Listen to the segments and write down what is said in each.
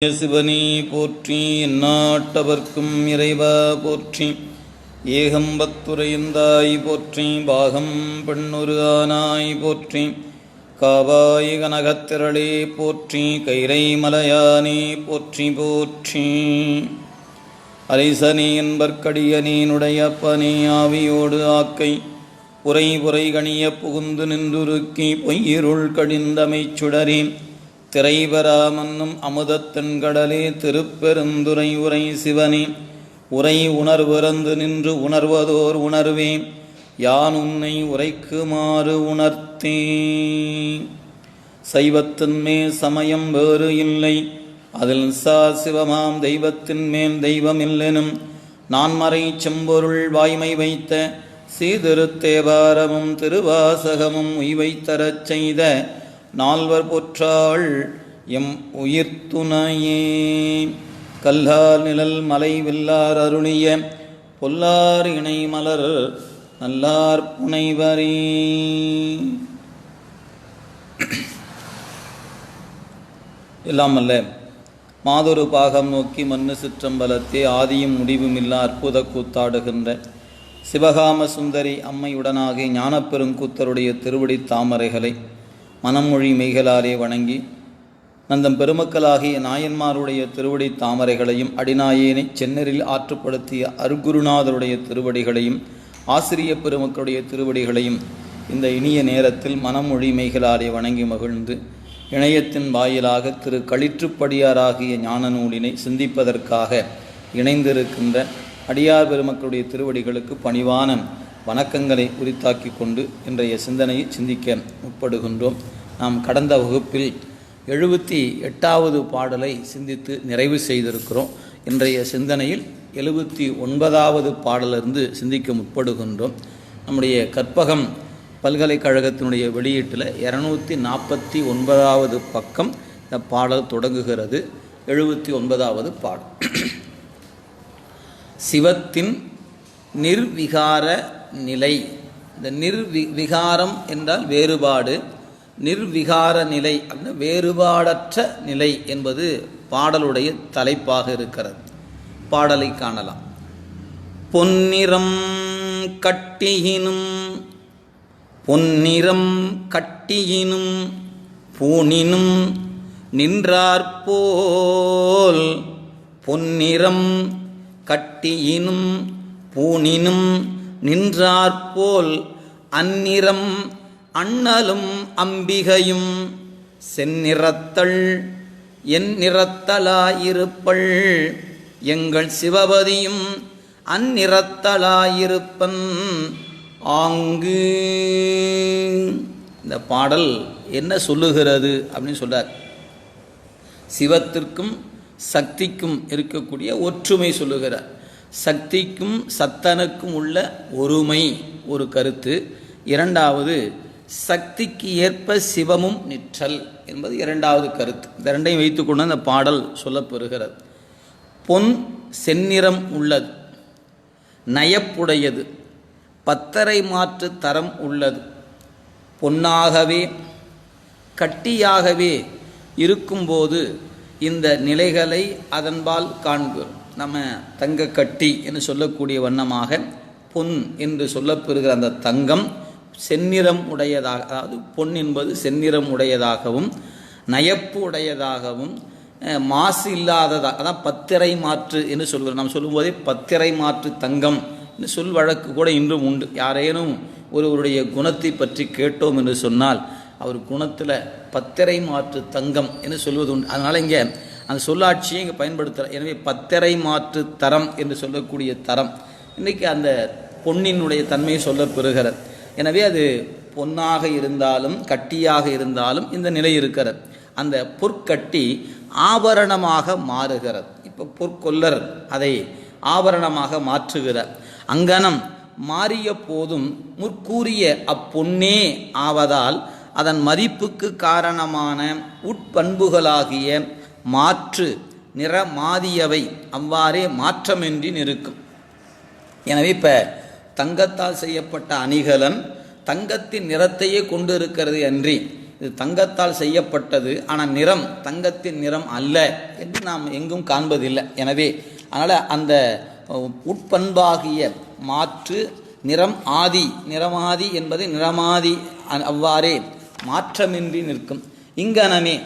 சிவனே போற்றி. எந்நாட்டவர்க்கும் இறைவா போற்றி. ஏகம்பத்துரையந்தாய் போற்றி. பாகம் பெண்ணொரு ஆனாய் போற்றி. காவாய் கனகத்திரளே போற்றி. கைரை மலையானே போற்றி போற்றி. அரைசனே என்பர்க்கடியனேனுடைய அப்பனே ஆவியோடு ஆக்கை புரை புரை கணிய புகுந்து நின்றுருக்கி பொய்யிருள் கடிந்தமைச் சுடரே திரைபெறா மன்னும் அமுதத்தன் கடலே திருப்பெருந்துரை உரை சிவனே உரை உணர்விறந்து நின்று உணர்வதோர் உணர்வே யான் உன்னை உரைக்குமாறு உணர்த்தே. சைவத்தின் மேல் சமயம் வேறு இல்லை, அதில் சிவமாம் தெய்வத்தின் மேல் தெய்வம் இல்லெனும் நான்மறை செம்பொருள் வாய்மை வைத்த சீதிருத்தேவாரமும் திருவாசகமும் உய்வைத்தரச் செய்த நால்வர் பொற்றாள் எம் உயிர்த்துணையே. கல்லார் நிழல் மலை வில்லார் அருளிய பொல்லார் இணை மலர் நல்லார் புனைவரே. எல்லாம் அல்ல மாதொரு பாகம் நோக்கி மண்ணு சிற்றம்பலத்தே ஆதியும் முடிவுமில்லா அற்புத கூத்தாடுகின்ற சிவகாம சுந்தரி அம்மையுடனாகிய ஞானப்பெருங்கூத்தருடைய திருவடி தாமரைகளை மனமொழி மெய்களாலே வணங்கி நந்தம் பெருமக்களாகிய நாயன்மாருடைய திருவடி தாமரைகளையும் அடிநாயேனை சென்னரில் ஆற்றுப்படுத்திய அருகுருநாதருடைய திருவடிகளையும் ஆசிரிய பெருமக்களுடைய திருவடிகளையும் இந்த இனிய நேரத்தில் மனமொழி மெய்களாலே வணங்கி மகிழ்ந்து இணையத்தின் வாயிலாக திரு களிற்றுப்படியாராகிய ஞான நூலினை சிந்திப்பதற்காக இணைந்திருக்கின்ற அடியார் பெருமக்களுடைய திருவடிகளுக்கு பணிவான வணக்கங்களை உரித்தாக்கி கொண்டு இன்றைய சிந்தனையை சிந்திக்க முற்படுகின்றோம். நாம் கடந்த வகுப்பில் 78வது பாடலை சிந்தித்து நிறைவு செய்திருக்கிறோம். இன்றைய சிந்தனையில் 79வது பாடலிருந்து சிந்திக்க முற்படுகின்றோம். நம்முடைய கற்பகம் பல்கலைக்கழகத்தினுடைய வெளியீட்டில் 249வது பக்கம் இந்த பாடல் தொடங்குகிறது. 79வது பாடல் சிவத்தின் நிர்விகார நிலை. இந்த நிர்விகாரம் என்றால் வேறுபாடு, நிர்விகார நிலை அப்படின்னா வேறுபாடற்ற நிலை என்பது பாடலுடைய தலைப்பாக இருக்கிறது. பாடலை காணலாம். பொன்னிறம் கட்டியினும் பொன்னிறம் கட்டியினும் பூணினும் நின்றாற்போல் பொன்னிறம் கட்டியினும் பூணினும் நின்றாற்போல் அந்நிறம் அண்ணலும் அம்பிகையும் செந்நிறத்தள் என் நிறத்தலாயிருப்பள் எங்கள் சிவபதியும் அந்நிறத்தலாயிருப்பன் ஆங்கு. இந்த பாடல் என்ன சொல்லுகிறது அப்படின்னு சொல்றார். சிவத்திற்கும் சக்திக்கும் இருக்கக்கூடிய ஒற்றுமை சொல்லுகிறார். சக்திக்கும் சத்தனுக்கும் உள்ள ஒருமை ஒரு கருத்து. இரண்டாவது சக்திக்கு ஏற்ப சிவமும் நிற்றல் என்பது இரண்டாவது கருத்து. இந்த ரெண்டையும் வைத்துக்கொண்டு அந்த பாடல் சொல்லப்பெறுகிறது. பொன் செந்நிறம் உள்ளது, நயப்புடையது, பத்தரை மாற்று தரம் உள்ளது, பொன்னாகவே கட்டியாகவே இருக்கும்போது இந்த நிலைகளை அதன்பால் காண்கிறோம். நம்ம தங்க கட்டி என்று சொல்லக்கூடிய வண்ணமாக பொன் என்று சொல்லப்பெறுகிற அந்த தங்கம் செந்நிறம் உடையதாக, அதாவது பொன் என்பது செந்நிறம் உடையதாகவும் நயப்பு உடையதாகவும் மாசு இல்லாததாக, அதான் பத்திரை மாற்று என்று சொல்கிறோம். நாம் சொல்லும்போதே பத்திரை மாற்று தங்கம் என்று சொல் வழக்கு கூட இன்றும் உண்டு. யாரேனும் ஒருவருடைய குணத்தை பற்றி கேட்டோம் என்று சொன்னால் அவர் குணத்தில் பத்திரை மாற்று தங்கம் என்று சொல்வது உண்டு. அதனால் இங்கே அந்த சொல்லாட்சியை இங்கே பயன்படுத்துகிறார். எனவே பத்திரை மாற்று தரம் என்று சொல்லக்கூடிய தரம் இன்றைக்கி அந்த பொன்னினுடைய தன்மையை சொல்லப்பெறுகிறது. எனவே அது பொன்னாக இருந்தாலும் கட்டியாக இருந்தாலும் இந்த நிலை இருக்கிறது. அந்த பொற்கட்டி ஆபரணமாக மாறுகிறது. இப்போ பொற்கொல்லர் அதை ஆபரணமாக மாற்றுகிறார். அங்கனம் மாறிய போதும் முற்கூறிய அப்பொன்னே ஆவதால் அதன் மதிப்புக்கு காரணமான உட்பண்புகளாகிய மாற்று நிற மாதியவை அவ்வாறே மாற்றமின்றி நிற்கும். எனவே இப்போ தங்கத்தால் செய்யப்பட்ட அணிகலன் தங்கத்தின் நிறத்தையே கொண்டு இருக்கிறது அன்றி இது தங்கத்தால் செய்யப்பட்டது, ஆனால் நிறம் தங்கத்தின் நிறம் அல்ல என்று நாம் எங்கும் காண்பதில்லை. எனவே அதனால் அந்த உட்பண்பாகிய மாற்று நிறம் ஆதி, நிறமாதி என்பது நிறமாதி அவ்வாறே மாற்றமின்றி நிற்கும். இங்கனமே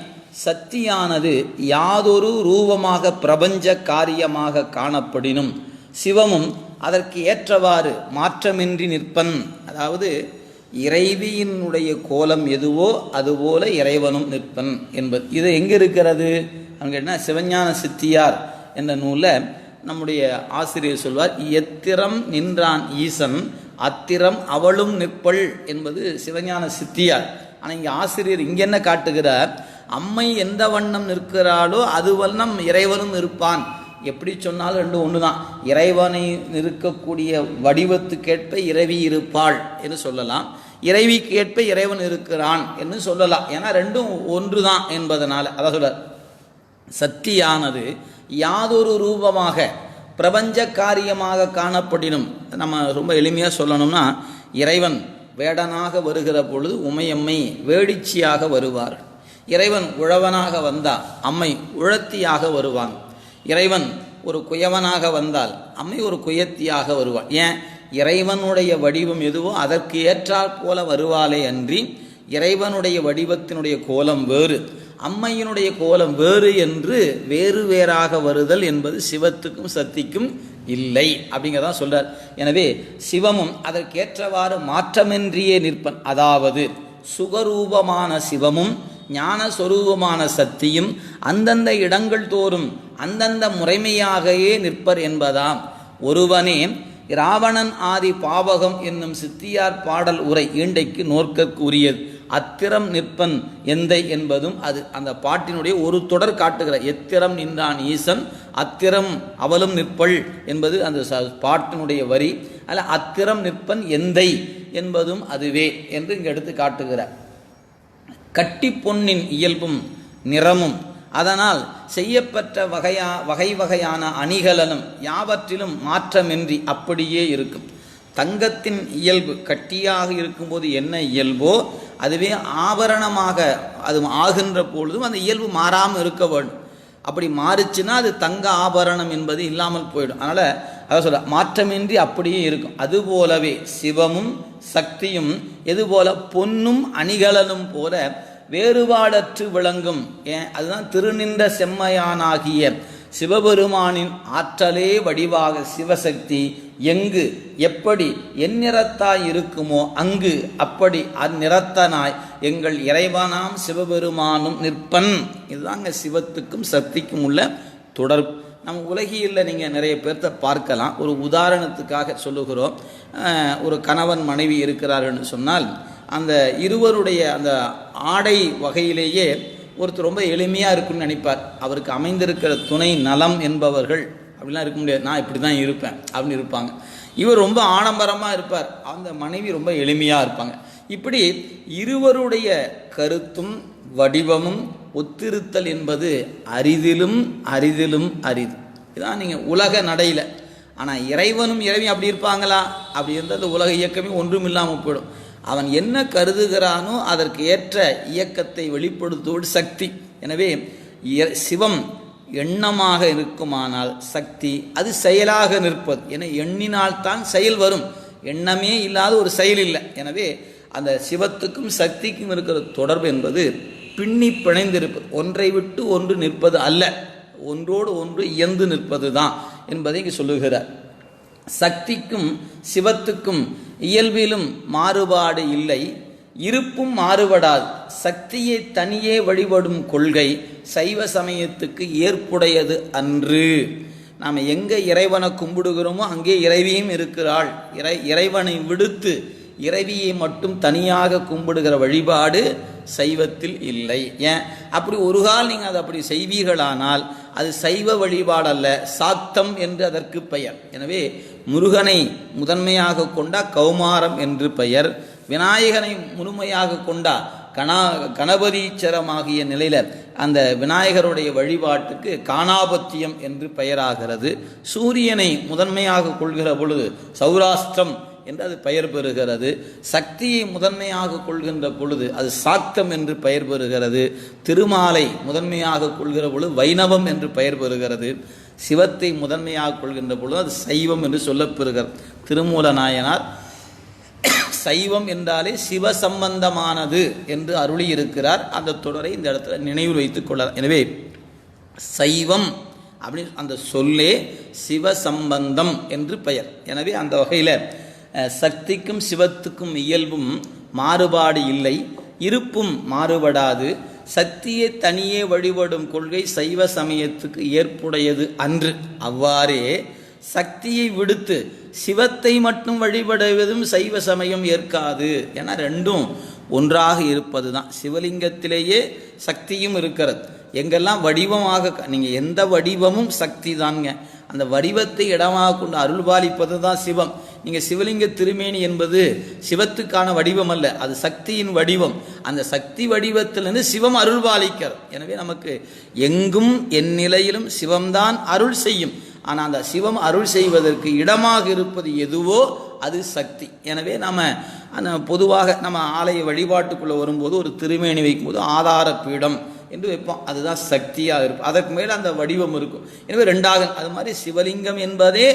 சக்தியானது யாதொரு ரூபமாக பிரபஞ்ச காரியமாக காணப்படினும் சிவமும் அதற்கு ஏற்றவாறு மாற்றமின்றி நிற்பன். அதாவது இறைவியினுடைய கோலம் எதுவோ அதுபோல இறைவனும் நிற்பன் என்பது. இது எங்கே இருக்கிறது அப்படின்னா சிவஞான சித்தியார் என்ற நூலில் நம்முடைய ஆசிரியர் சொல்வார், எத்திரம் நின்றான் ஈசன் அத்திரம் அவளும் நிற்பள் என்பது சிவஞான சித்தியார். ஆனால் இங்கே ஆசிரியர் இங்கே என்ன காட்டுகிறார், அம்மை எந்த வண்ணம் நிற்கிறாளோ அது வண்ணம் இறைவனும் இருப்பான். எப்படி சொன்னாலும் ரெண்டும் ஒன்று தான். இறைவனை இருக்கக்கூடிய வடிவத்துக்கேற்ப இறைவி இருப்பாள் என்று சொல்லலாம், இறைவிக்கேற்ப இறைவன் இருக்கிறான் என்று சொல்லலாம். ஏன்னா ரெண்டும் ஒன்று தான் என்பதனால அதான் சொல்றார், சக்தியானது யாதொரு ரூபமாக பிரபஞ்ச காரியமாக காணப்படினும். நம்ம ரொம்ப எளிமையாக சொல்லணும்னா, இறைவன் வேடனாக வருகிற பொழுது உமையம்மை வேடிச்சியாக வருவார். இறைவன் உழவனாக வந்தால் அம்மை உழத்தியாக வருவாங்க. இறைவன் ஒரு குயவனாக வந்தால் அம்மை ஒரு குயத்தியாக வருவாள். ஏன், இறைவனுடைய வடிவம் எதுவோ அதற்கு ஏற்றாற் போல வருவாளே அன்றி இறைவனுடைய வடிவத்தினுடைய கோலம் வேறு, அம்மையினுடைய கோலம் வேறு என்று வேறு வேறாக வருதல் என்பது சிவத்துக்கும் சக்திக்கும் இல்லை அப்படிங்கிறதான் சொல்றார். எனவே சிவமும் அதற்கேற்றவாறு மாற்றமின்றியே நிற்பன். அதாவது சுகரூபமான சிவமும் ஞானஸ்வரூபமான சக்தியும் அந்தந்த இடங்கள் தோறும் அந்தந்த முறைமையாகவே நிற்பர் என்பதாம். ஒருவனே இராவணன் ஆதி பாவகம் என்னும் சித்தியார் பாடல் உரை ஈண்டைக்கு நோக்கற்குரியது. அத்திரம் நிற்பன் எந்தை என்பதும் அது அந்த பாட்டினுடைய ஒரு தொடர் காட்டுகிற. எத்திரம் நின்றான் ஈசன் அத்திரம் அவளும் நிற்பள் என்பது அந்த பாட்டினுடைய வரி. அல்ல அத்திரம் நிற்பன் எந்தை என்பதும் அதுவே என்று இங்கு எடுத்து காட்டுகிறார். கட்டி பொன்னின் இயல்பும் நிறமும் அதனால் செய்யப்பட்ட வகை வகையான அணிகலனும் யாவற்றிலும் மாற்றமின்றி அப்படியே இருக்கும். தங்கத்தின் இயல்பு கட்டியாக இருக்கும்போது என்ன இயல்போ அதுவே ஆபரணமாக அது ஆகின்ற பொழுதும் அந்த இயல்பு மாறாமல் இருக்க வேண்டும். அப்படி மாறிச்சுன்னா அது தங்க ஆபரணம் என்பது இல்லாமல் போயிடும். அதனால் அதை சொல்ல மாற்றமின்றி அப்படியே இருக்கும். அதுபோலவே சிவமும் சக்தியும் எதுபோல பொன்னும் அணிகலனும் போல வேறுபாடற்று விளங்கும். ஏன், அதுதான் திருநின்ற செம்மையானாகிய சிவபெருமானின் ஆற்றலே வடிவாக சிவசக்தி எங்கு எப்படி எந்நிறத்தாய் இருக்குமோ அங்கு அப்படி அந்நிறத்தனாய் எங்கள் இறைவனாம் சிவபெருமானும் நிற்பன். இதுதாங்க சிவத்துக்கும் சக்திக்கும் உள்ள தொடர்பு. நம்ம உலகியில் நீங்கள் நிறைய பேர்த்த பார்க்கலாம். ஒரு உதாரணத்துக்காக சொல்லுகிறோம். ஒரு கணவன் மனைவி இருக்கிறார்கள் சொன்னால் அந்த இருவருடைய அந்த ஆடை வகையிலேயே ஒருத்தர் ரொம்ப எளிமையாக இருக்குன்னு நினைப்பார். அவருக்கு அமைந்திருக்கிற துணை நலம் என்பவர்கள் அப்படிலாம் இருக்க முடியாது, நான் இப்படி தான் இருப்பேன் அப்படின்னு இருப்பாங்க. இவர் ரொம்ப ஆடம்பரமாக இருப்பார், அந்த மனைவி ரொம்ப எளிமையாக இருப்பாங்க. இப்படி இருவருடைய கருத்தும் வடிவமும் ஒத்திருத்தல் என்பது அரிதிலும் அரிதிலும் அரிது. இதுதான் நீங்கள் உலக நடையில். ஆனால் இறைவனும் இறைவியும் அப்படி இருப்பாங்களா? அப்படி இருந்தால் அந்த உலக இயக்கமே ஒன்றும் இல்லாமல் போயிடும். அவன் என்ன கருதுகிறானோ அதற்கு ஏற்ற இயக்கத்தை வெளிப்படுத்துவது சக்தி. எனவே சிவம் எண்ணமாக இருக்குமானால் சக்தி அது செயலாக நிற்பது. என எண்ணினால்தான் செயல் வரும், எண்ணமே இல்லாத ஒரு செயல் இல்லை. எனவே அந்த சிவத்துக்கும் சக்திக்கும் இருக்கிற தொடர்பு என்பது பின்னி பிணைந்திருப்பது, ஒன்றை விட்டு ஒன்று நிற்பது அல்ல, ஒன்றோடு ஒன்று இயந்து நிற்பது தான் என்பதை இங்கு சொல்லுகிறார். சக்திக்கும் சிவத்துக்கும் இயல்பிலும் மாறுபாடு இல்லை, இருப்பும் மாறுபடாது. சக்தியை தனியே வழிபடும் கொள்கை சைவ சமயத்துக்கு ஏற்புடையது அன்று. நாம் எங்கே இறைவனை கும்பிடுகிறோமோ அங்கே இறைவியும் இருக்கிறாள். இறைவனை விடுத்து இறைவியை மட்டும் தனியாக கும்பிடுகிற வழிபாடு சைவத்தில் இல்லை. ஏன், அப்படி ஒரு கால் நீங்கள் அதை அப்படி செய்வீர்களானால் அது சைவ வழிபாடல்ல, சாக்தம் என்று அதற்கு பெயர். எனவே முருகனை முதன்மையாக கொண்டா கௌமாரம் என்று பெயர், விநாயகனை முழுமையாக கொண்டா கணபதீச்சரமாகிய நிலையில் அந்த விநாயகருடைய வழிபாட்டுக்கு காணாபத்தியம் என்று பெயராகிறது. சூரியனை முதன்மையாக கொள்கிற பொழுது சௌராஷ்டிரம் என்று அது பெயர் பெறுகிறது. சக்தியை முதன்மையாக கொள்கின்ற பொழுது அது சாக்தம் என்று பெயர் பெறுகிறது. திருமாலை முதன்மையாக கொள்கிற பொழுது வைணவம் என்று பெயர் பெறுகிறது. சிவத்தை முதன்மையாக கொள்கின்ற பொழுது அது சைவம் என்று சொல்லப்பெறுகிறது. திருமூல நாயனார் சைவம் என்றாலே சிவ சம்பந்தமானது என்று அருளி இருக்கிறார். அந்த தொடரை இந்த இடத்துல நினைவில் வைத்துக் கொள்ளலாம். எனவே சைவம் அப்படின்னு அந்த சொல்லே சிவ சம்பந்தம் என்று பெயர். எனவே அந்த வகையில் சக்திக்கும் சிவத்துக்கும் இயல்பும் மாறுபாடு இல்லை, இருப்பும் மாறுபடாது. சக்தியை தனியே வழிபடும் கொள்கை சைவ சமயத்துக்கு ஏற்புடையது அன்று. அவ்வாறே சக்தியை விடுத்து சிவத்தை மட்டும் வழிபடுவதும் சைவ சமயம் ஏற்காது. ஏன்னா ரெண்டும் ஒன்றாக இருப்பது தான். சிவலிங்கத்திலேயே சக்தியும் இருக்கிறது. எங்கெல்லாம் வடிவமாக நீங்கள் எந்த வடிவமும் சக்தி தாங்க. அந்த வடிவத்தை இடமாக கொண்டு அருள் பாலிப்பது தான் சிவம். நீங்கள் சிவலிங்க திருமேனி என்பது சிவத்துக்கான வடிவம் அல்ல, அது சக்தியின் வடிவம். அந்த சக்தி வடிவத்திலிருந்து சிவம் அருள் பாலிக்கிறது. எனவே நமக்கு எங்கும் என் நிலையிலும் சிவம்தான் அருள் செய்யும். ஆனால் அந்த சிவம் அருள் செய்வதற்கு இடமாக இருப்பது எதுவோ அது சக்தி. எனவே நம்ம பொதுவாக நம்ம ஆலய வழிபாட்டுக்குள்ளே வரும்போது ஒரு திருமேனி வைக்கும்போது ஆதார பீடம் என்று வைப்போம். அதுதான் சக்தியாக இருக்கும். அதற்கு மேலே அந்த வடிவம் இருக்கும். எனவே ரெண்டாக அது மாதிரி சிவலிங்கம் என்பதே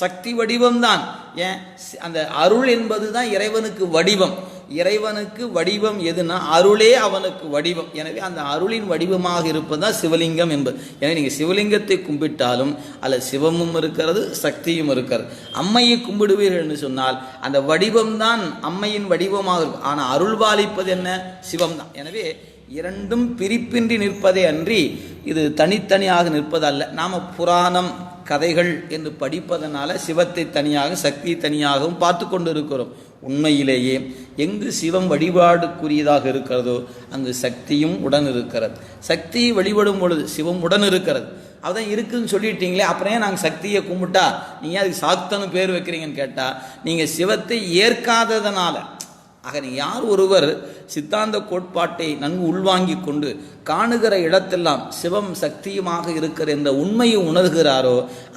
சக்தி வடிவம்தான். ஏன் அந்த அருள் என்பது தான் இறைவனுக்கு வடிவம். இறைவனுக்கு வடிவம் எதுனா அருளே அவனுக்கு வடிவம். எனவே அந்த அருளின் வடிவமாக இருப்பது தான் சிவலிங்கம் என்பது. எனவே நீங்கள் சிவலிங்கத்தை கும்பிட்டாலும் அதில் சிவமும் இருக்கிறது, சக்தியும் இருக்கிறது. அம்மையை கும்பிடுவீர்கள் என்று சொன்னால் அந்த வடிவம்தான் அம்மையின் வடிவமாக இருக்கும். ஆனால் அருள் பாலிப்பது என்ன? சிவம்தான். எனவே இரண்டும் பிரிப்பின்றி நிற்பதே அன்றி இது தனித்தனியாக நிற்பதல்ல. நாம் புராணம் கதைகள் என்று படிப்பதனால சிவத்தை தனியாக சக்தியை தனியாகவும் பார்த்து கொண்டு இருக்கிறோம். உண்மையிலேயே எங்கு சிவம் வழிபாடுக்குரியதாக இருக்கிறதோ அங்கு சக்தியும் உடன் இருக்கிறது. சக்தியை வழிபடும் பொழுது சிவம் உடன் இருக்கிறது. அதான் இருக்குதுன்னு சொல்லிட்டீங்களே, அப்புறம் ஏன் நாங்கள் சக்தியை கும்பிட்டா நீங்கள் அதுக்கு சாக்தன்னு பேர் வைக்கிறீங்கன்னு கேட்டால் நீங்கள் சிவத்தை ஏற்காததனால. ஆக யார் ஒருவர் சித்தாந்த கோட்பாட்டை நன்கு உள்வாங்கி கொண்டு காணுகிற இடத்தெல்லாம் சிவம் சக்தியுமாக இருக்கிற இந்த உண்மையை உணர்கிறாரோ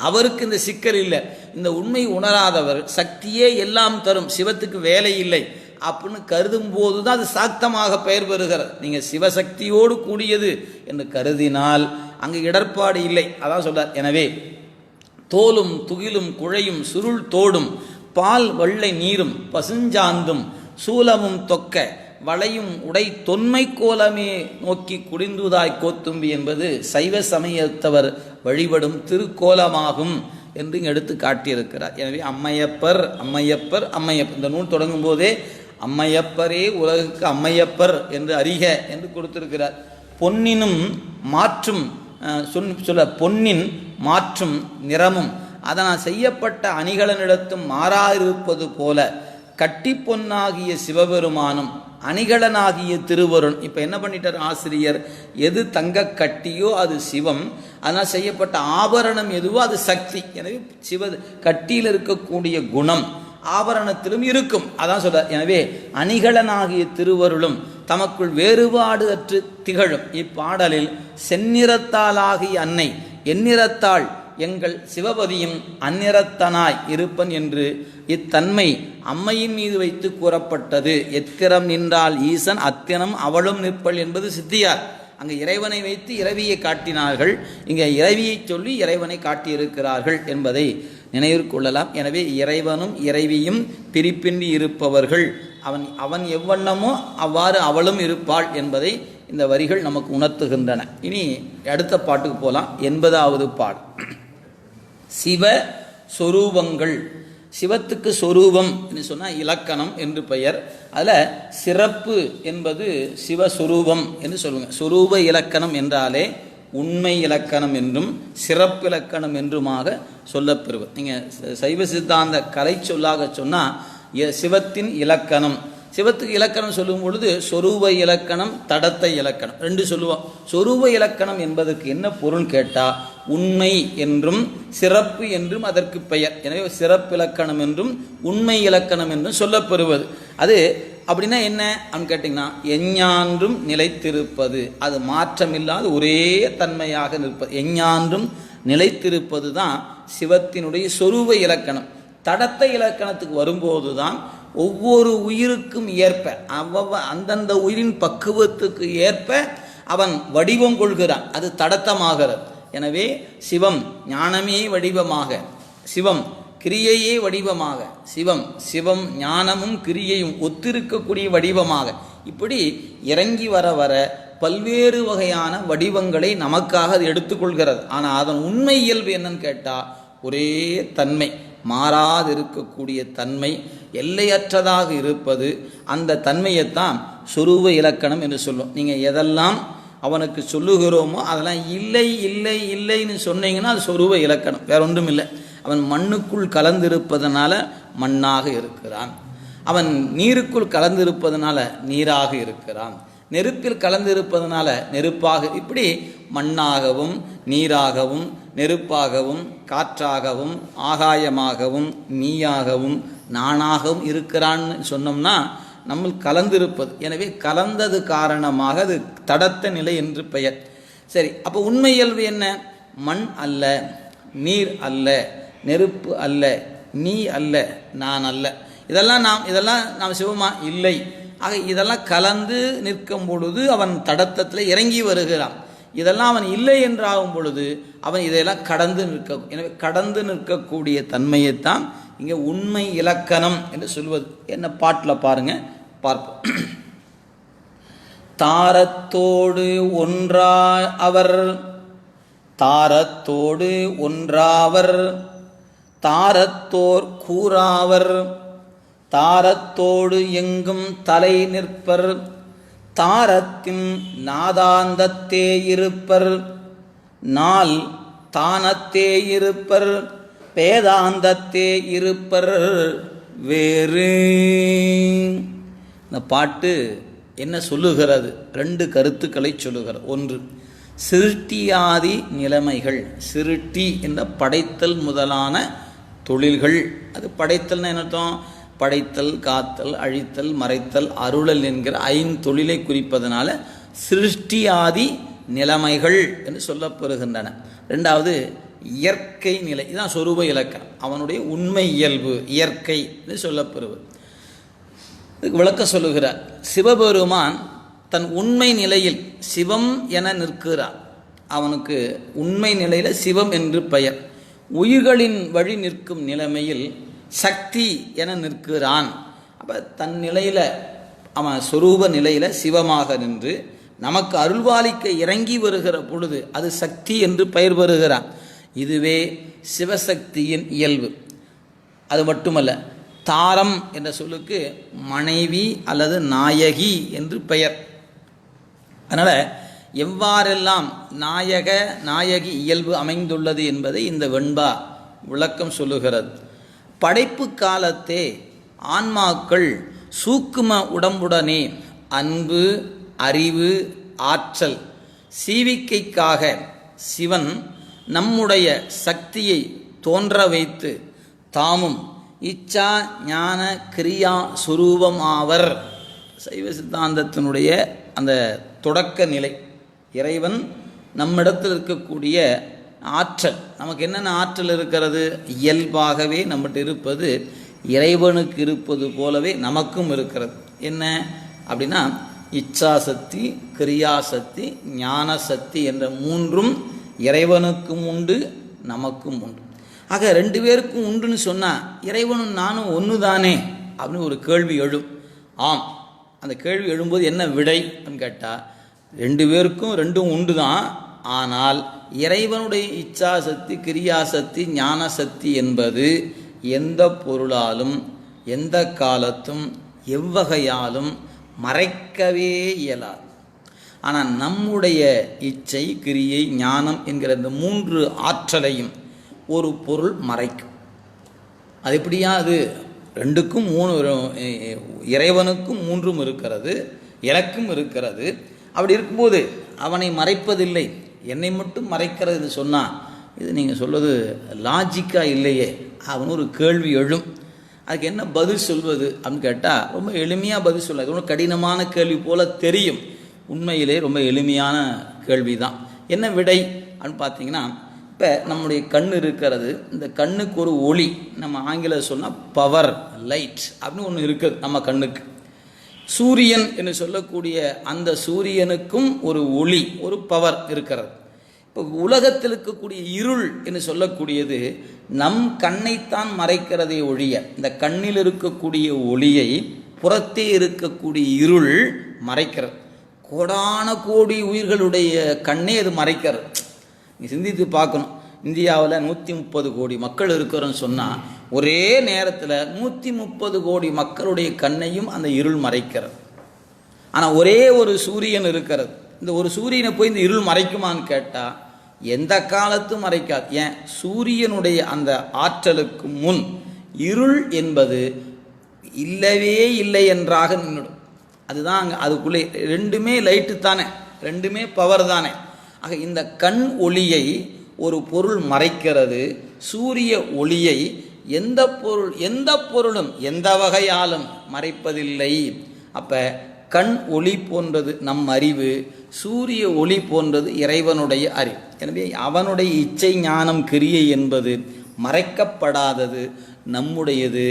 அவருக்கு இந்த சிக்கல் இல்லை. இந்த உண்மையை உணராதவர் சக்தியே எல்லாம் தரும், சிவத்துக்கு வேலை இல்லை அப்படின்னு கருதும் போது தான் அது சாக்தமாக பெயர் பெறுகிறது. நீங்கள் சிவசக்தியோடு கூடியது என்று கருதினால் அங்கு இடர்பாடு இல்லை. அதான் சொல்றார். எனவே தோலும் துகிலும் குழையும் சுருள் தோடும் பால் வெள்ளை நீரும் பசுஞ்சாந்தும் சூலமும் தொக்க வளையும் உடை தொன்மை கோலமே நோக்கி குடிந்துதாய் கோத்தும்பி என்பது சைவ சமயத்தவர் வழிபடும் திருக்கோலமாகும் என்று எடுத்து காட்டியிருக்கிறார். எனவே அம்மையப்பர் அம்மையப்பர் அம்மையப்பர் இந்த நூல் தொடங்கும் போதே அம்மையப்பரே உலகுக்கு அம்மையப்பர் என்று அறிக என்று கொடுத்திருக்கிறார். பொன்னினும் மாற்றும் சொல்ல பொன்னின் மாற்றும் நிறமும் அதனால் செய்யப்பட்ட அணிகலனிடத்தும் மாறாயிருப்பது போல கட்டி பொன்னாகிய சிவபெருமானும் அணிகலனாகிய திருவருண். இப்போ என்ன பண்ணிட்டார் ஆசிரியர்? எது தங்க கட்டியோ அது சிவம், அதனால் செய்யப்பட்ட ஆபரணம் எதுவோ அது சக்தி. எனவே சிவ கட்டியில் இருக்கக்கூடிய குணம் ஆபரணத்திலும் இருக்கும். அதான் சொல்றார். எனவே அணிகலனாகிய திருவருளும் தமக்குள் வேறுபாடு அற்று திகழும். இப்பாடலில் செந்நிறத்தாலாகிய அன்னை எந்நிறத்தாள் எங்கள் சிவபதியும் அந்நிறத்தனாய் இருப்பன் என்று இத்தன்மை அம்மையின் மீது வைத்து கூறப்பட்டது. எத்திரம் நின்றால் ஈசன் அத்தினம் அவளும் நிற்பள் என்பது சித்தியார். அங்கே இறைவனை வைத்து இறைவியை காட்டினார்கள், இங்கே இறைவியை சொல்லி இறைவனை காட்டியிருக்கிறார்கள் என்பதை நினைவு கொள்ளலாம். எனவே இறைவனும் இறைவியும் பிரிப்பின்றி இருப்பவர்கள். அவன் எவ்வண்ணமோ அவ்வாறு அவளும் இருப்பாள் என்பதை இந்த வரிகள் நமக்கு உணர்த்துகின்றன. இனி அடுத்த பாட்டுக்கு போகலாம். 80வது பாடல். சிவ சொரூபங்கள். சிவத்துக்கு சொரூபம் என்று சொன்னால் இலக்கணம் என்று பெயர். அதில் சிறப்பு என்பது சிவஸ்வரூபம் என்று சொல்லுங்க. சொரூப இலக்கணம் என்றாலே உண்மை இலக்கணம் என்றும் சிறப்பு இலக்கணம் என்றுமாக சொல்லப்பெறுவது. நீங்கள் சைவ சித்தாந்த கலை சொல்லாக சொன்னால் சிவத்தின் இலக்கணம். சிவத்துக்கு இலக்கணம் சொல்லும் பொழுது சொரூப இலக்கணம் தடத்தை இலக்கணம் ரெண்டு சொல்லுவோம். சொரூப இலக்கணம் என்பதற்கு என்ன பொருள் கேட்டால் உண்மை என்றும் சிறப்பு என்றும் அதற்கு பெயர். எனவே சிறப்பு இலக்கணம் என்றும் உண்மை இலக்கணம் என்றும் சொல்லப்பெறுவது. அது அப்படின்னா என்ன அப்படின்னு கேட்டிங்கன்னா எஞ்ஞான்றும் நிலைத்திருப்பது, அது மாற்றமில்லாத ஒரே தன்மையாக நிற்பது. எஞ்ஞான்றும் நிலைத்திருப்பது தான் சிவத்தினுடைய சொரூப இலக்கணம். தடத்த இலக்கணத்துக்கு வரும்போது தான் ஒவ்வொரு உயிருக்கும் ஏற்ப அந்தந்த உயிரின் பக்குவத்துக்கு ஏற்ப அவன் வடிவம் கொள்கிறான், அது தடத்தமாகிறது. எனவே சிவம் ஞானமே வடிவமாக, சிவம் கிரியையே வடிவமாக, சிவம் ஞானமும் கிரியையும் ஒத்திருக்கக்கூடிய வடிவமாக, இப்படி இறங்கி வர வர பல்வேறு வகையான வடிவங்களை நமக்காக அது எடுத்துக்கொள்கிறது. ஆனால் அதன் உண்மை இயல்பு என்னன்னு கேட்டால் ஒரே தன்மை, மாறாதிருக்கக்கூடிய தன்மை, எல்லையற்றதாக இருப்பது. அந்த தன்மையைத்தான் சொரூப இலக்கணம் என்று சொல்லும். நீங்கள் எதெல்லாம் அவனுக்கு சொல்லுகிறோமோ அதெல்லாம் இல்லை இல்லை இல்லைன்னு சொன்னீங்கன்னா அது சொரூப இலக்கணம், வேற ஒன்றும் இல்லை. அவன் மண்ணுக்குள் கலந்திருப்பதனால மண்ணாக இருக்கிறான், அவன் நீருக்குள் கலந்திருப்பதனால நீராக இருக்கிறான், நெருப்பில் கலந்திருப்பதனால நெருப்பாக, இப்படி மண்ணாகவும் நீராகவும் நெருப்பாகவும் காற்றாகவும் ஆகாயமாகவும் நீயாகவும் நானாகவும் இருக்கிறான்னு சொன்னோம்னா நம்ம கலந்திருப்பது. எனவே கலந்தது காரணமாக அது தடத்த நிலை என்று பெயர். சரி, அப்போ உண்மை இயல்பு என்ன? மண் அல்ல, நீர் அல்ல, நெருப்பு அல்ல, நீ அல்ல, நான் அல்ல. இதெல்லாம் நாம் சிவமா இல்லை. ஆக இதெல்லாம் கலந்து நிற்கும் பொழுது அவன் தடத்தத்தில் இறங்கி வருகிறான். இதெல்லாம் அவன் இல்லை என்றாகும் பொழுது அவன் இதையெல்லாம் கடந்து நிற்க, எனவே கடந்து நிற்கக்கூடிய தன்மையைத்தான் இங்கே உண்மை இலக்கணம் என்று சொல்வது. என்ன பாட்டில் பாருங்க, பார்ப்போம். தாரத்தோடு ஒன்றா அவர், தாரத்தோடு ஒன்றாவர், தாரத்தோர் கூறாவர், தாரத்தோடு எங்கும் தலை நிற்பர், தாரத்தின் நாதாந்தத்தே இருப்பர், நாள் தானத்தே இருப்பர், பேதாந்தத்தே இருப்பர் வேறு. இந்த பாட்டு என்ன சொல்லுகிறது? ரெண்டு கருத்துக்களை சொல்லுகிறது. ஒன்று, சிருஷ்டியாதி நிலைமைகள். சிருஷ்டி என்ற படைத்தல் முதலான தொழில்கள். அது படைத்தல்னு என்ன அர்த்தம்? படைத்தல், காத்தல், அழித்தல், மறைத்தல், அருளல் என்கிற ஐந்தொழிலை குறிப்பதனால சிருஷ்டியாதி நிலைமைகள் என்று சொல்லப்பெறுகின்றன. ரெண்டாவது, இயற்கை நிலை. இதுதான் சொரூப இலக்கணம், அவனுடைய உண்மை இயல்பு இயற்கை என்று சொல்லப்பெறுவது. இதுக்கு விளக்க சொல்லுகிறார். சிவபெருமான் தன் உண்மை நிலையில் சிவம் என நிற்கிறான். அவனுக்கு உண்மை நிலையில் சிவம் என்று பெயர். உயிர்களின் வழி நிற்கும் நிலைமையில் சக்தி என நிற்கிறான். அப்போ தன் நிலையில் அவன் சொரூப நிலையில் சிவமாக நின்று நமக்கு அருள்வாளிக்க இறங்கி வருகிற பொழுது அது சக்தி என்று பெயர் பெறுகிறான். இதுவே சிவசக்தியின் இயல்பு. அது மட்டுமல்ல, தாரம் என்ற சொல்லுக்கு மனைவி அல்லது நாயகி என்று பெயர். அதனால் எவ்வாறெல்லாம் நாயகி இயல்பு அமைந்துள்ளது என்பதை இந்த வெண்பா விளக்கம் சொல்லுகிறது. படைப்பு காலத்தே ஆன்மாக்கள் சூக்கும உடம்புடனே அன்பு, அறிவு, ஆற்றல், சீவிக்கைக்காக சிவன் நம்முடைய சக்தியை தோன்ற வைத்து தாமும் இச்சா ஞான கிரியா சுரூபம் ஆவர். சைவ சித்தாந்தத்தினுடைய அந்த தொடக்க நிலை. இறைவன் நம்மிடத்தில் இருக்கக்கூடிய ஆற்றல், நமக்கு என்னென்ன ஆற்றல் இருக்கிறது? இயல்பாகவே நம்மகிட்ட இருப்பது இறைவனுக்கு இருப்பது போலவே நமக்கும் இருக்கிறது. என்ன அப்படின்னா, இச்சாசக்தி, கிரியாசக்தி, ஞானசக்தி என்ற மூன்றும் இறைவனுக்கும் உண்டு, நமக்கும் உண்டு. ஆக ரெண்டு பேருக்கும் உண்டுன்னு சொன்னால் இறைவனும் நானும் ஒன்று தானே அப்படின்னு ஒரு கேள்வி எழும். ஆம், அந்த கேள்வி எழும்போது என்ன விடை அப்படின்னு கேட்டால், ரெண்டு பேருக்கும் ரெண்டும் உண்டு தான். ஆனால் இறைவனுடைய இச்சாசக்தி, கிரியாசக்தி, ஞானசக்தி என்பது எந்த பொருளாலும் எந்த காலத்தும் எவ்வகையாலும் மறைக்கவே இயலாது. ஆனால் நம்முடைய இச்சை, கிரியை, ஞானம் என்கிற இந்த மூன்று ஆற்றலையும் ஒரு பொருள் மறைக்கும். அது எப்படியா? அது ரெண்டுக்கும் இறைவனுக்கும் மூன்றும் இருக்கிறது, எனக்கும் இருக்கிறது. அப்படி இருக்கும்போது அவனை மறைப்பதில்லை, என்னை மட்டும் மறைக்கிறது சொன்னால் இது நீங்கள் சொல்வது லாஜிக்காக இல்லையே அவனு ஒரு கேள்வி எழும். அதுக்கு என்ன பதில் சொல்வது அப்படின்னு கேட்டால் ரொம்ப எளிமையாக பதில் சொல்ல. ரொம்ப கடினமான கேள்வி போல் தெரியும், உண்மையிலே ரொம்ப எளிமையான கேள்வி தான். என்ன விடை அப்படின்னு பார்த்தீங்கன்னா, இப்போ நம்முடைய கண் இருக்கிறது, இந்த கண்ணுக்கு ஒரு ஒளி, நம்ம ஆங்கிலம் சொன்னால் பவர், லைட் அப்படின்னு ஒன்று இருக்குது நம்ம கண்ணுக்கு. சூரியன் என்று சொல்லக்கூடிய அந்த சூரியனுக்கும் ஒரு ஒளி, ஒரு பவர் இருக்கிறது. இப்போ உலகத்தில் இருக்கக்கூடிய இருள் என்று சொல்லக்கூடியது நம் கண்ணைத்தான் மறைக்கிறதை ஒழிய, இந்த கண்ணில் இருக்கக்கூடிய ஒளியை புறத்தே இருக்கக்கூடிய இருள் மறைக்கிறது. கோடான கோடி உயிர்களுடைய கண்ணே அது மறைக்கிறது. நீ சிந்தித்து பார்க்கணும். இந்தியாவில் 130 கோடி மக்கள் இருக்கிறோன்னு சொன்னால் ஒரே நேரத்தில் 130 கோடி மக்களுடைய கண்ணையும் அந்த இருள் மறைக்கிறது. ஆனால் ஒரே ஒரு சூரியன் இருக்கிறது. இந்த ஒரு சூரியனை போய் இந்த இருள் மறைக்குமான்னு கேட்டால் எந்த காலத்தும் மறைக்காது. ஏன்? சூரியனுடைய அந்த ஆற்றலுக்கு முன் இருள் என்பது இல்லவே இல்லை என்றாக நின்றுடும். அதுதான் அங்கே அதுக்குள்ளே ரெண்டுமே லைட்டு தானே, ரெண்டுமே பவர் தானே. ஆக இந்த கண் ஒளியை ஒரு பொருள் மறைக்கிறது. சூரிய ஒளியை எந்த பொருளும் எந்த வகையாலும் மறைப்பதில்லை. அப்போ கண் ஒளி போன்றது நம் அறிவு, சூரிய ஒளி போன்றது இறைவனுடைய அறிவு. எனவே அவனுடைய இச்சை ஞானம் கிரியை என்பது மறைக்கப்படாதது, நம்முடையது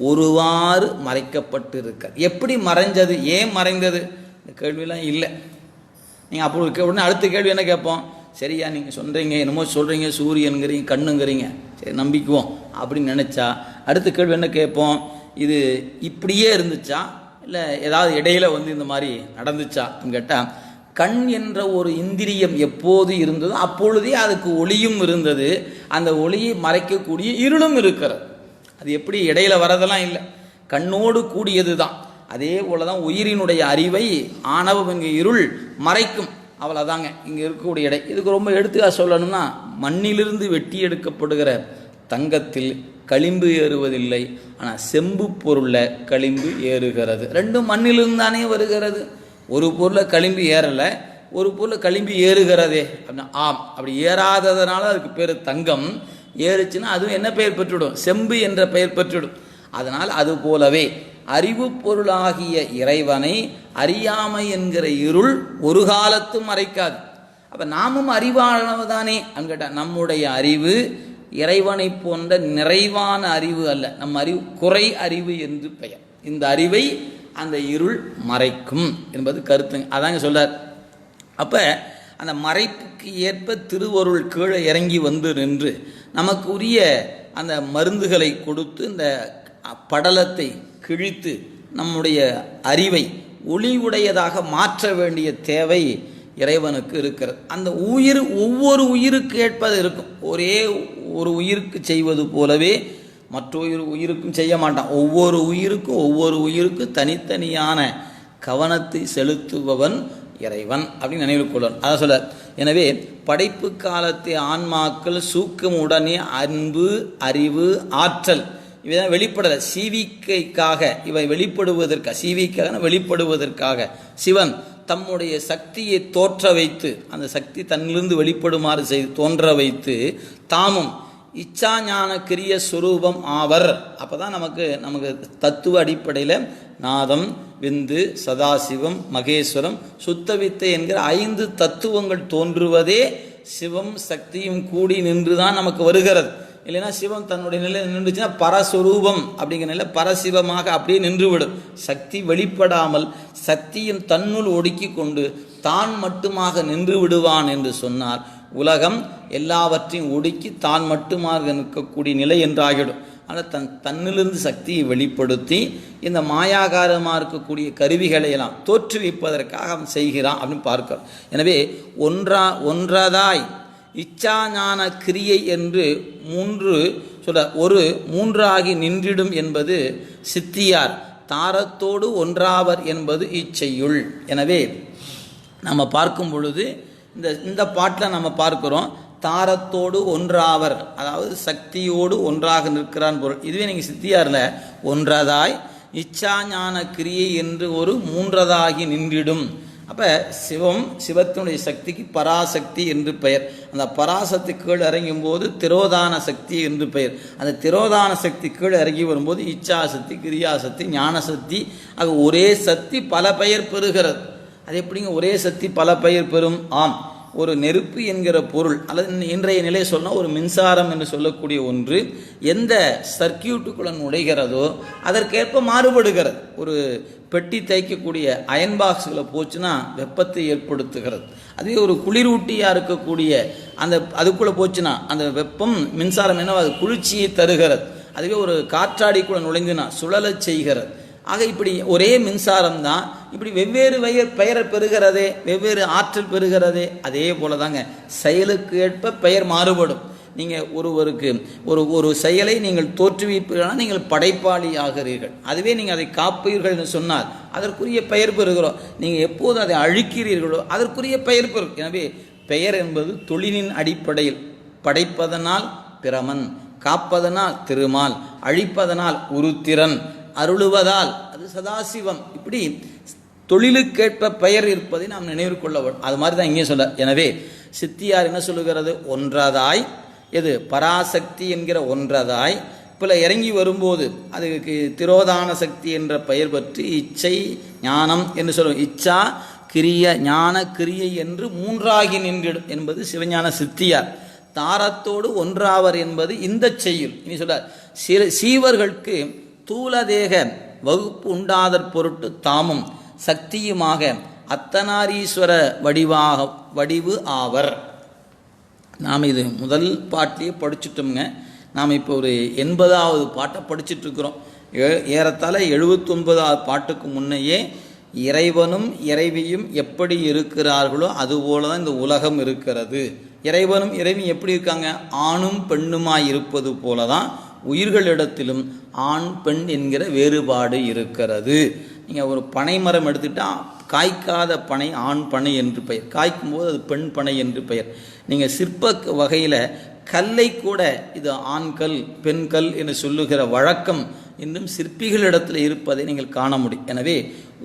ஒருவாறு மறைக்கப்பட்டிருக்க. எப்படி மறைஞ்சது, ஏன் மறைந்தது, இந்த கேள்வியெல்லாம் இல்லை. நீங்கள் அப்போ உடனே அடுத்த கேள்வி என்ன கேட்போம்? சரியா நீங்கள் சொல்கிறீங்க, என்னமோ சொல்கிறீங்க, சூரியனுங்கிறீங்க, கண்ணுங்கிறீங்க, சரி நம்பிக்குவோம் அப்படின்னு நினச்சா அடுத்த கேள்வி என்ன கேட்போம்? இது இப்படியே இருந்துச்சா இல்லை ஏதாவது இடையில இந்த மாதிரி நடந்துச்சான்னு கேட்டால், கண் என்ற ஒரு இந்திரியம் எப்போது இருந்ததோ அப்பொழுதே அதுக்கு ஒளியும் இருந்தது, அந்த ஒளியை மறைக்கக்கூடிய இருளும் இருக்கிறது. அது எப்படி இடையில வரதெல்லாம் இல்லை, கண்ணோடு கூடியது தான். அதே போல தான் உயிரினுடைய அறிவை ஆணவம் என்கிற இருள் மறைக்கும். அவ்வளோதாங்க இங்கே இருக்கக்கூடிய இடை. இதுக்கு ரொம்ப எடுத்துக்காக சொல்லணும்னா, மண்ணிலிருந்து வெட்டி எடுக்கப்படுகிற தங்கத்தில் களிம்பு ஏறுவதில்லை, ஆனால் செம்பு பொருளில் களிம்பு ஏறுகிறது. ரெண்டும் மண்ணிலிருந்து தானே வருகிறது. ஒரு பொருளை களிம்பு ஏறலை, ஒரு பொருளை களிம்பு ஏறுகிறதே அப்படின்னா ஆம். அப்படி ஏறாததுனால அதுக்கு பேர் தங்கம். ஏறுச்சுன்னா அதுவும் என்ன பெயர் பெற்றுவிடும்? செம்பு என்ற பெயர் பெற்றுவிடும். அதனால் அது போலவே அறிவு பொருளாகிய இறைவனை அறியாமை என்கிற இருள் ஒரு காலத்தும் மறைக்காது. அப்போ நாமும் அறிவானவதானே அப்படின்னு கேட்டால், நம்முடைய அறிவு இறைவனை போன்ற நிறைவான அறிவு அல்ல, நம் அறிவு குறை அறிவு என்று பெயர். இந்த அறிவை அந்த இருள் மறைக்கும் என்பது கருத்துங்க. அதாங்க சொல்றார். அப்போ அந்த மறைப்புக்கு ஏற்ப திருவருள் கீழே இறங்கி வந்து நின்று நமக்கு உரிய அந்த மருந்துகளை கொடுத்து இந்த படலத்தை கிழித்து நம்முடைய அறிவை ஒளிவுடையதாக மாற்ற வேண்டிய தேவை இறைவனுக்கு இருக்கிறது. அந்த உயிர் ஒவ்வொரு உயிருக்கு ஏற்பது இருக்கும். ஒரே ஒரு உயிருக்கு செய்வது போலவே மற்றொரு உயிருக்கும் செய்ய மாட்டான். ஒவ்வொரு உயிருக்கும் தனித்தனியான கவனத்தை செலுத்துபவன் இறைவன் அப்படின்னு நினைவு கொள்ளணும். அதான் சொல்ல. எனவே படைப்பு காலத்தை ஆன்மாக்கள் சூக்கமுடனே அன்பு, அறிவு, ஆற்றல் இவைதான் வெளிப்படலை. சீவிக்கைக்காக இவை வெளிப்படுவதற்காக சிவன் தம்முடைய சக்தியை தோற்ற வைத்து, அந்த சக்தி தன்னிலிருந்து வெளிப்படுமாறு செய்து தோன்ற வைத்து தாமும் இச்சா ஞான கிரிய சுரூபம் ஆவர். அப்போ தான் நமக்கு தத்துவ அடிப்படையில் நாதம், விந்து, சதாசிவம், மகேஸ்வரம், சுத்தவித்தை என்கிற 5 தத்துவங்கள் தோன்றுவதே சிவம் சக்தியும் கூடி நின்று தான் நமக்கு வருகிறது. இல்லைன்னா சிவம் தன்னுடைய நிலையில் நின்றுச்சுன்னா பரஸ்வரூபம் அப்படிங்கிற நிலை பரசிவமாக அப்படியே நின்றுவிடும். சக்தி வெளிப்படாமல் சக்தியும் தன்னுள் ஒடுக்கி கொண்டு தான் மட்டுமாக நின்று விடுவான் என்று சொன்னார். உலகம் எல்லாவற்றையும் ஒடுக்கி தான் மட்டுமாக நிற்கக்கூடிய நிலை என்றாகிடும். ஆனால் தன்னிலிருந்து சக்தியை வெளிப்படுத்தி இந்த மாயாகாரமாக இருக்கக்கூடிய கருவிகளை எல்லாம் தோற்றுவிப்பதற்காக அவன் செய்கிறான் அப்படின்னு பார்க்கிறோம். எனவே ஒன்றதாய் இச்சா ஞான கிரியை என்று 3 ஆகி நின்றிடும் என்பது சித்தியார். தாரத்தோடு ஒன்றாவர் என்பது இச்சையுள். எனவே நம்ம பார்க்கும் பொழுது இந்த பாட்டில் நம்ம பார்க்கிறோம், தாரத்தோடு ஒன்றாவர், அதாவது சக்தியோடு ஒன்றாக நிற்கிறான் பொருள். இதுவே நீங்கள் சித்தியாரில் ஒன்றதாய் இச்சா ஞான கிரியை என்று ஒரு 3 நின்றிடும். அப்போ சிவத்தினுடைய சக்திக்கு பராசக்தி என்று பெயர். அந்த பராசக்தி கீழே இறங்கும் போது திரோதான சக்தி என்று பெயர். அந்த திரோதான சக்தி கீழே இறங்கி வரும்போது இச்சாசக்தி, கிரியாசக்தி, ஞானசக்தி, ஆக ஒரே சக்தி பல பெயர் பெறுகிறது. அது எப்படிங்க ஒரே சக்தி பல பெயர் பெறும்? ஆம், ஒரு நெருப்பு என்கிற பொருள் அல்லது இன்றைய நிலை சொன்னால் ஒரு மின்சாரம் என்று சொல்லக்கூடிய ஒன்று எந்த சர்க்கியூட்டுக்குள்ள நுழைகிறதோ அதற்கேற்ப மாறுபடுகிறது. ஒரு பெட்டி தைக்கக்கூடிய அயன் பாக்ஸுகளை போச்சுன்னா வெப்பத்தை ஏற்படுத்துகிறது. அதுவே ஒரு குளிரூட்டியாக இருக்கக்கூடிய அந்த அதுக்குள்ளே போச்சுன்னா அந்த வெப்பம் மின்சாரம் என்ன அது குளிர்ச்சியை தருகிறது. அதுவே ஒரு காற்றாடிக்குள்ளே நுழைந்துனா சுழலச் செய்கிறது. ஆக இப்படி ஒரே மின்சாரம் தான் இப்படி வெவ்வேறு பெயரை பெறுகிறதே, வெவ்வேறு ஆற்றல் பெறுகிறதே. அதே போல தாங்க செயலுக்கு ஏற்ப பெயர் மாறுபடும். நீங்கள் ஒருவருக்கு ஒரு செயலை நீங்கள் தோற்றுவிப்பீர்களால் நீங்கள் படைப்பாளி ஆகிறீர்கள். அதுவே நீங்கள் அதை காப்பீர்கள் என்று சொன்னால் அதற்குரிய பெயர் பெறுகிறோம். நீங்கள் எப்போது அதை அழிக்கிறீர்களோ அதற்குரிய பெயர் பெறும். எனவே பெயர் என்பது தொழிலின் அடிப்படையில் படைப்பதனால் பிரமன், காப்பதனால் திருமால், அழிப்பதனால் உருத்திரன், அருளுவதால் அது சதாசிவம். இப்படி தொழிலுக்கேற்ப பெயர் இருப்பதை நாம் நினைவு கொள்ள வேண்டும். அது மாதிரி தான் இங்கே சொல்ல. எனவே சித்தியார் என்ன சொல்லுகிறது? ஒன்றதாய் எது பராசக்தி என்கிற ஒன்றதாய் பிற இறங்கி வரும்போது அதுக்கு திரோதான சக்தி என்ற பெயர் பற்றி இச்சை ஞானம் என்று சொல்லுவோம். இச்சா கிரிய ஞான கிரியை என்று மூன்றாகி நின்றிடும் என்பது சிவஞான சித்தியார். தாரத்தோடு ஒன்றாவர் என்பது இந்த செய்யுள். இனி சொல்றார், சீவர்களுக்கு தூலதேக வகுப்பு உண்டாதற் பொருட்டு தாமும் சக்தியுமாக அத்தனாரீஸ்வர வடிவு ஆவர். நாம் இது முதல் பாட்டிலேயே படிச்சுட்டோம்ங்க. நாம் இப்போ ஒரு 80வது பாட்டை படிச்சுட்ருக்குறோம். ஏறத்தாழ 79வது பாட்டுக்கு முன்னையே இறைவனும் இறைவியும் எப்படி இருக்கிறார்களோ அதுபோல தான் இந்த உலகம் இருக்கிறது. இறைவனும் இறைவியும் எப்படி இருக்காங்க? ஆணும் பெண்ணுமாய் இருப்பது போல தான் உயிர்களிடத்திலும் ஆண் பெண் என்கிற வேறுபாடு இருக்கிறது. நீங்கள் ஒரு பனை மரம் எடுத்துட்டால் காய்க்காத பனை ஆண் பனை என்று பெயர், காய்க்கும் போது அது பெண் பனை என்று பெயர். நீங்கள் சிற்ப வகையில் கல்லை கூட இது ஆண்கல் பெண்கள் என்று சொல்லுகிற வழக்கம் இன்னும் சிற்பிகளிடத்தில் இருப்பதை நீங்கள் காண முடியும். எனவே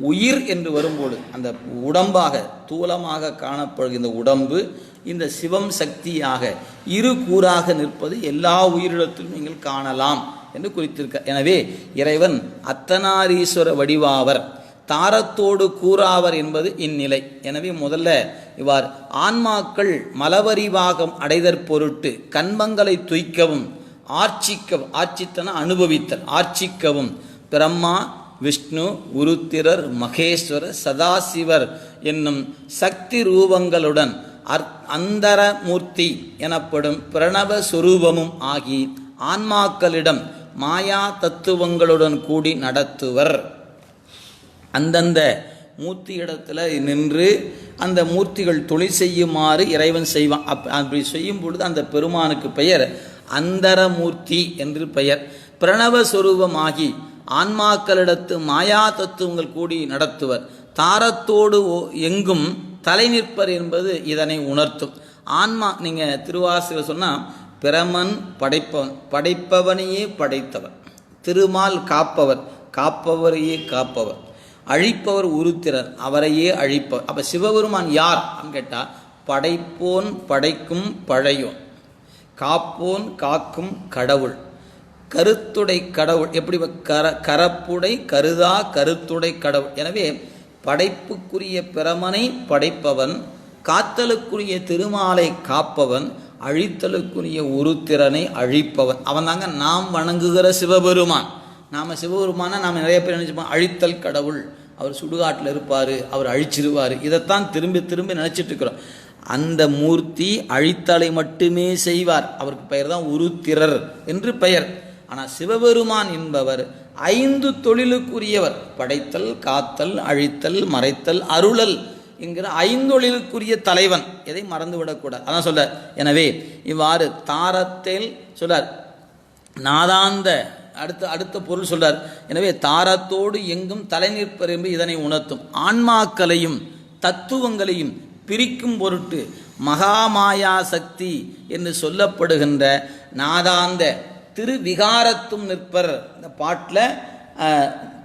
உயிர் என்று வரும்போது அந்த உடம்பாக தூலமாக காணப்படுகின்ற உடம்பு இந்த சிவம் சக்தியாக இரு கூறாக நிற்பது எல்லா உயிரிடத்திலும் நீங்கள் காணலாம் என்று குறித்திருக்க. எனவே இறைவன் அத்தனாரீஸ்வர வடிவாவர், தாரத்தோடு கூறாவர் என்பது இந்நிலை. எனவே முதல்ல இவ்வாறு ஆன்மாக்கள் மலவரிவாகம் அடைதற் பொருட்டு கண்மங்களை துய்க்கவும் ஆர்ச்சிக்கவும், ஆர்ச்சித்தன அனுபவித்தல், ஆர்ச்சிக்கவும் பிரம்மா விஷ்ணு உருத்திரர் மகேஸ்வரர் சதாசிவர் என்னும் சக்தி ரூபங்களுடன் அந்தரமூர்த்தி எனப்படும் பிரணவ சுரூபமும் ஆகி ஆன்மாக்களிடம் மாயா தத்துவங்களுடன் கூடி நடத்துவர். அந்தந்த மூர்த்தி இடத்துல நின்று அந்த மூர்த்திகள் தொழில் செய்யுமாறு இறைவன் செய்வான். அப்படி செய்யும் பொழுது அந்த பெருமானுக்கு பெயர் அந்தரமூர்த்தி என்று பெயர். பிரணவஸ்வரூபமாகி ஆன்மாக்களிடத்து மாயா தத்துவங்கள் கூடி நடத்துவர். தாரத்தோடு எங்கும் தலை நிற்பர் என்பது இதனை உணர்த்தும். ஆன்மா நீங்கள் திருவாசகர் சொன்னால் பிரமன் படைப்பவன், படைப்பவனையே படைத்தவர். திருமால் காப்பவர், காப்பவரையே காப்பவர். அழிப்பவர் உருத்திரர், அவரையே அழிப்பவர். அப்போ சிவபெருமான் யார் அப்படின்னு கேட்டால் படைப்போன் படைக்கும் பழையோன், காப்போன் காக்கும் கடவுள், கருத்துடை கடவுள். எப்படி கரப்புடை கருதா கருத்துடை கடவுள். எனவே படைப்புக்குரிய பிரமனை படைப்பவன், காத்தலுக்குரிய திருமாலை காப்பவன், அழித்தலுக்குரிய உருத்திரனை அழிப்பவன். அவன் தாங்க நாம் வணங்குகிற சிவபெருமான். நாம் சிவபெருமானை நாம் நிறைய பேர் நினச்சிப்போம் அழித்தல் கடவுள், அவர் சுடுகாட்டில் இருப்பார், அவர் அழிச்சிருவார். இதைத்தான் திரும்பி திரும்பி நினச்சிட்டு இருக்கிறோம். அந்த மூர்த்தி அழித்தலை மட்டுமே செய்வார். அவருக்கு பெயர் தான் உருத்திரர் என்று பெயர். ஆனால் சிவபெருமான் என்பவர் 5 தொழிலுக்குரியவர். படைத்தல், காத்தல், அழித்தல், மறைத்தல், அருளல் என்கிற 5 தொழிலுக்குரிய தலைவன். எதை மறந்துவிடக்கூடாது. அதான் சொல்ல. எனவே இவ்வாறு தாரத்தில் சொல்றார் நாதாந்த அடுத்த பொருள் சொல்றார். எனவே தாரத்தோடு எங்கும் தலை நிற்பர் என்று இதனை உணர்த்தும். ஆன்மாக்களையும் தத்துவங்களையும் பிரிக்கும் பொருட்டு மகாமாயா சக்தி என்று சொல்லப்படுகின்ற நாதாந்த திருவிகாரத்தும் நிற்பர். இந்த பாட்டில்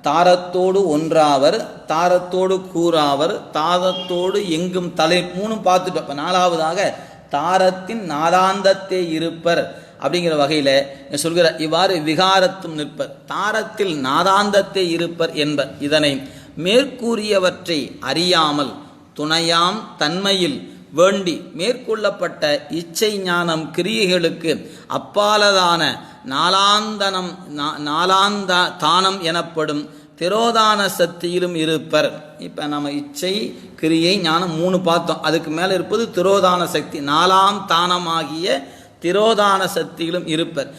தாரத்தோடு ஒன்றாவர், தாரத்தோடு கூறாவர், தாரத்தோடு எங்கும் தலை 3 பார்த்துட்டோம். இப்போ 4வதாக தாரத்தின் நாதாந்தத்தே இருப்பர் அப்படிங்கிற வகையில் சொல்கிற இவ்வாறு விகாரத்தும் நிற்பர், தாரத்தில் நாதாந்தத்தே இருப்பர் என்பர். இதனை மேற்கூறியவற்றை அறியாமல் துணையாம் தன்மையில் வேண்டி மேற்கொள்ளப்பட்ட இச்சை ஞானம் கிரியைகளுக்கு அப்பாலதான தானம் எனப்படும் திரோதான சக்தியிலும் இருப்பர். இப்போ நம்ம இச்சை கிரியை ஞானம் 3 பார்த்தோம். அதுக்கு மேலே இருப்பது திரோதான சக்தி. 4ஆம் தானமாகிய திரோதான சக்தியிலும் இருப்பர்.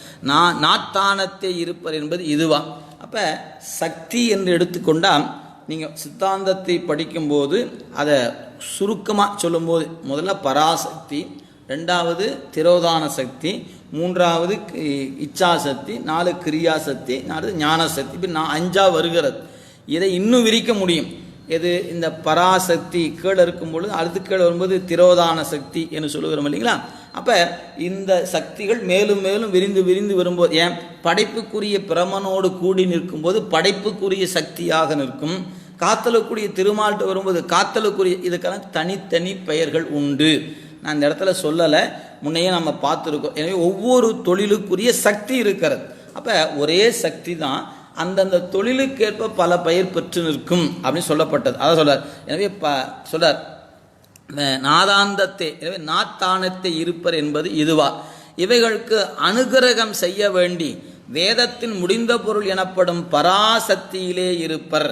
நாத்தானத்தை இருப்பர் என்பது இதுவா. அப்போ சக்தி என்று எடுத்துக்கொண்டால் நீங்கள் சித்தாந்தத்தை படிக்கும்போது அதை சுருக்கமாக சொல்லும்போது முதல்ல பராசக்தி, 2வது திரோதான சக்தி, 3வது இச்சாசக்தி, 4 கிரியாசக்தி, 4 ஞானசக்தி. இப்போ 5ஆ வருகிறது. இதை இன்னும் விரிக்க முடியும். எது இந்த பராசக்தி கீழே இருக்கும் பொழுது அடுத்து கீழே வரும்போது திரோதான சக்தி என்று சொல்லுகிறோம் இல்லைங்களா. அப்போ இந்த சக்திகள் மேலும் மேலும் விரிந்து விரிந்து வரும்போது ஏன் படைப்புக்குரிய பிரமனோடு கூடி நிற்கும் போது படைப்புக்குரிய சக்தியாக நிற்கும். காத்தலுக்குரிய திருமால்கிட்ட வரும்போது காத்தலுக்குரிய இதுக்கெல்லாம் தனித்தனி பெயர்கள் உண்டு. நான் இந்த இடத்துல சொல்லலை, முன்னையே நம்ம பார்த்துருக்கோம். எனவே ஒவ்வொரு தொழிலுக்குரிய சக்தி இருக்கிறது. அப்போ ஒரே சக்தி தான் அந்தந்த தொழிலுக்கேற்ப பல பெயர் பெற்று நிற்கும் அப்படின்னு சொல்லப்பட்டது. அதான் சொல்றார். எனவே சொல்றார் நாதாந்தத்தை, எனவே நாத்தானத்தை இருப்பர் என்பது இதுவா. இவைகளுக்கு அனுகிரகம் செய்ய வேண்டி வேதத்தின் முடிந்த பொருள் எனப்படும் பராசக்தியிலே இருப்பர்.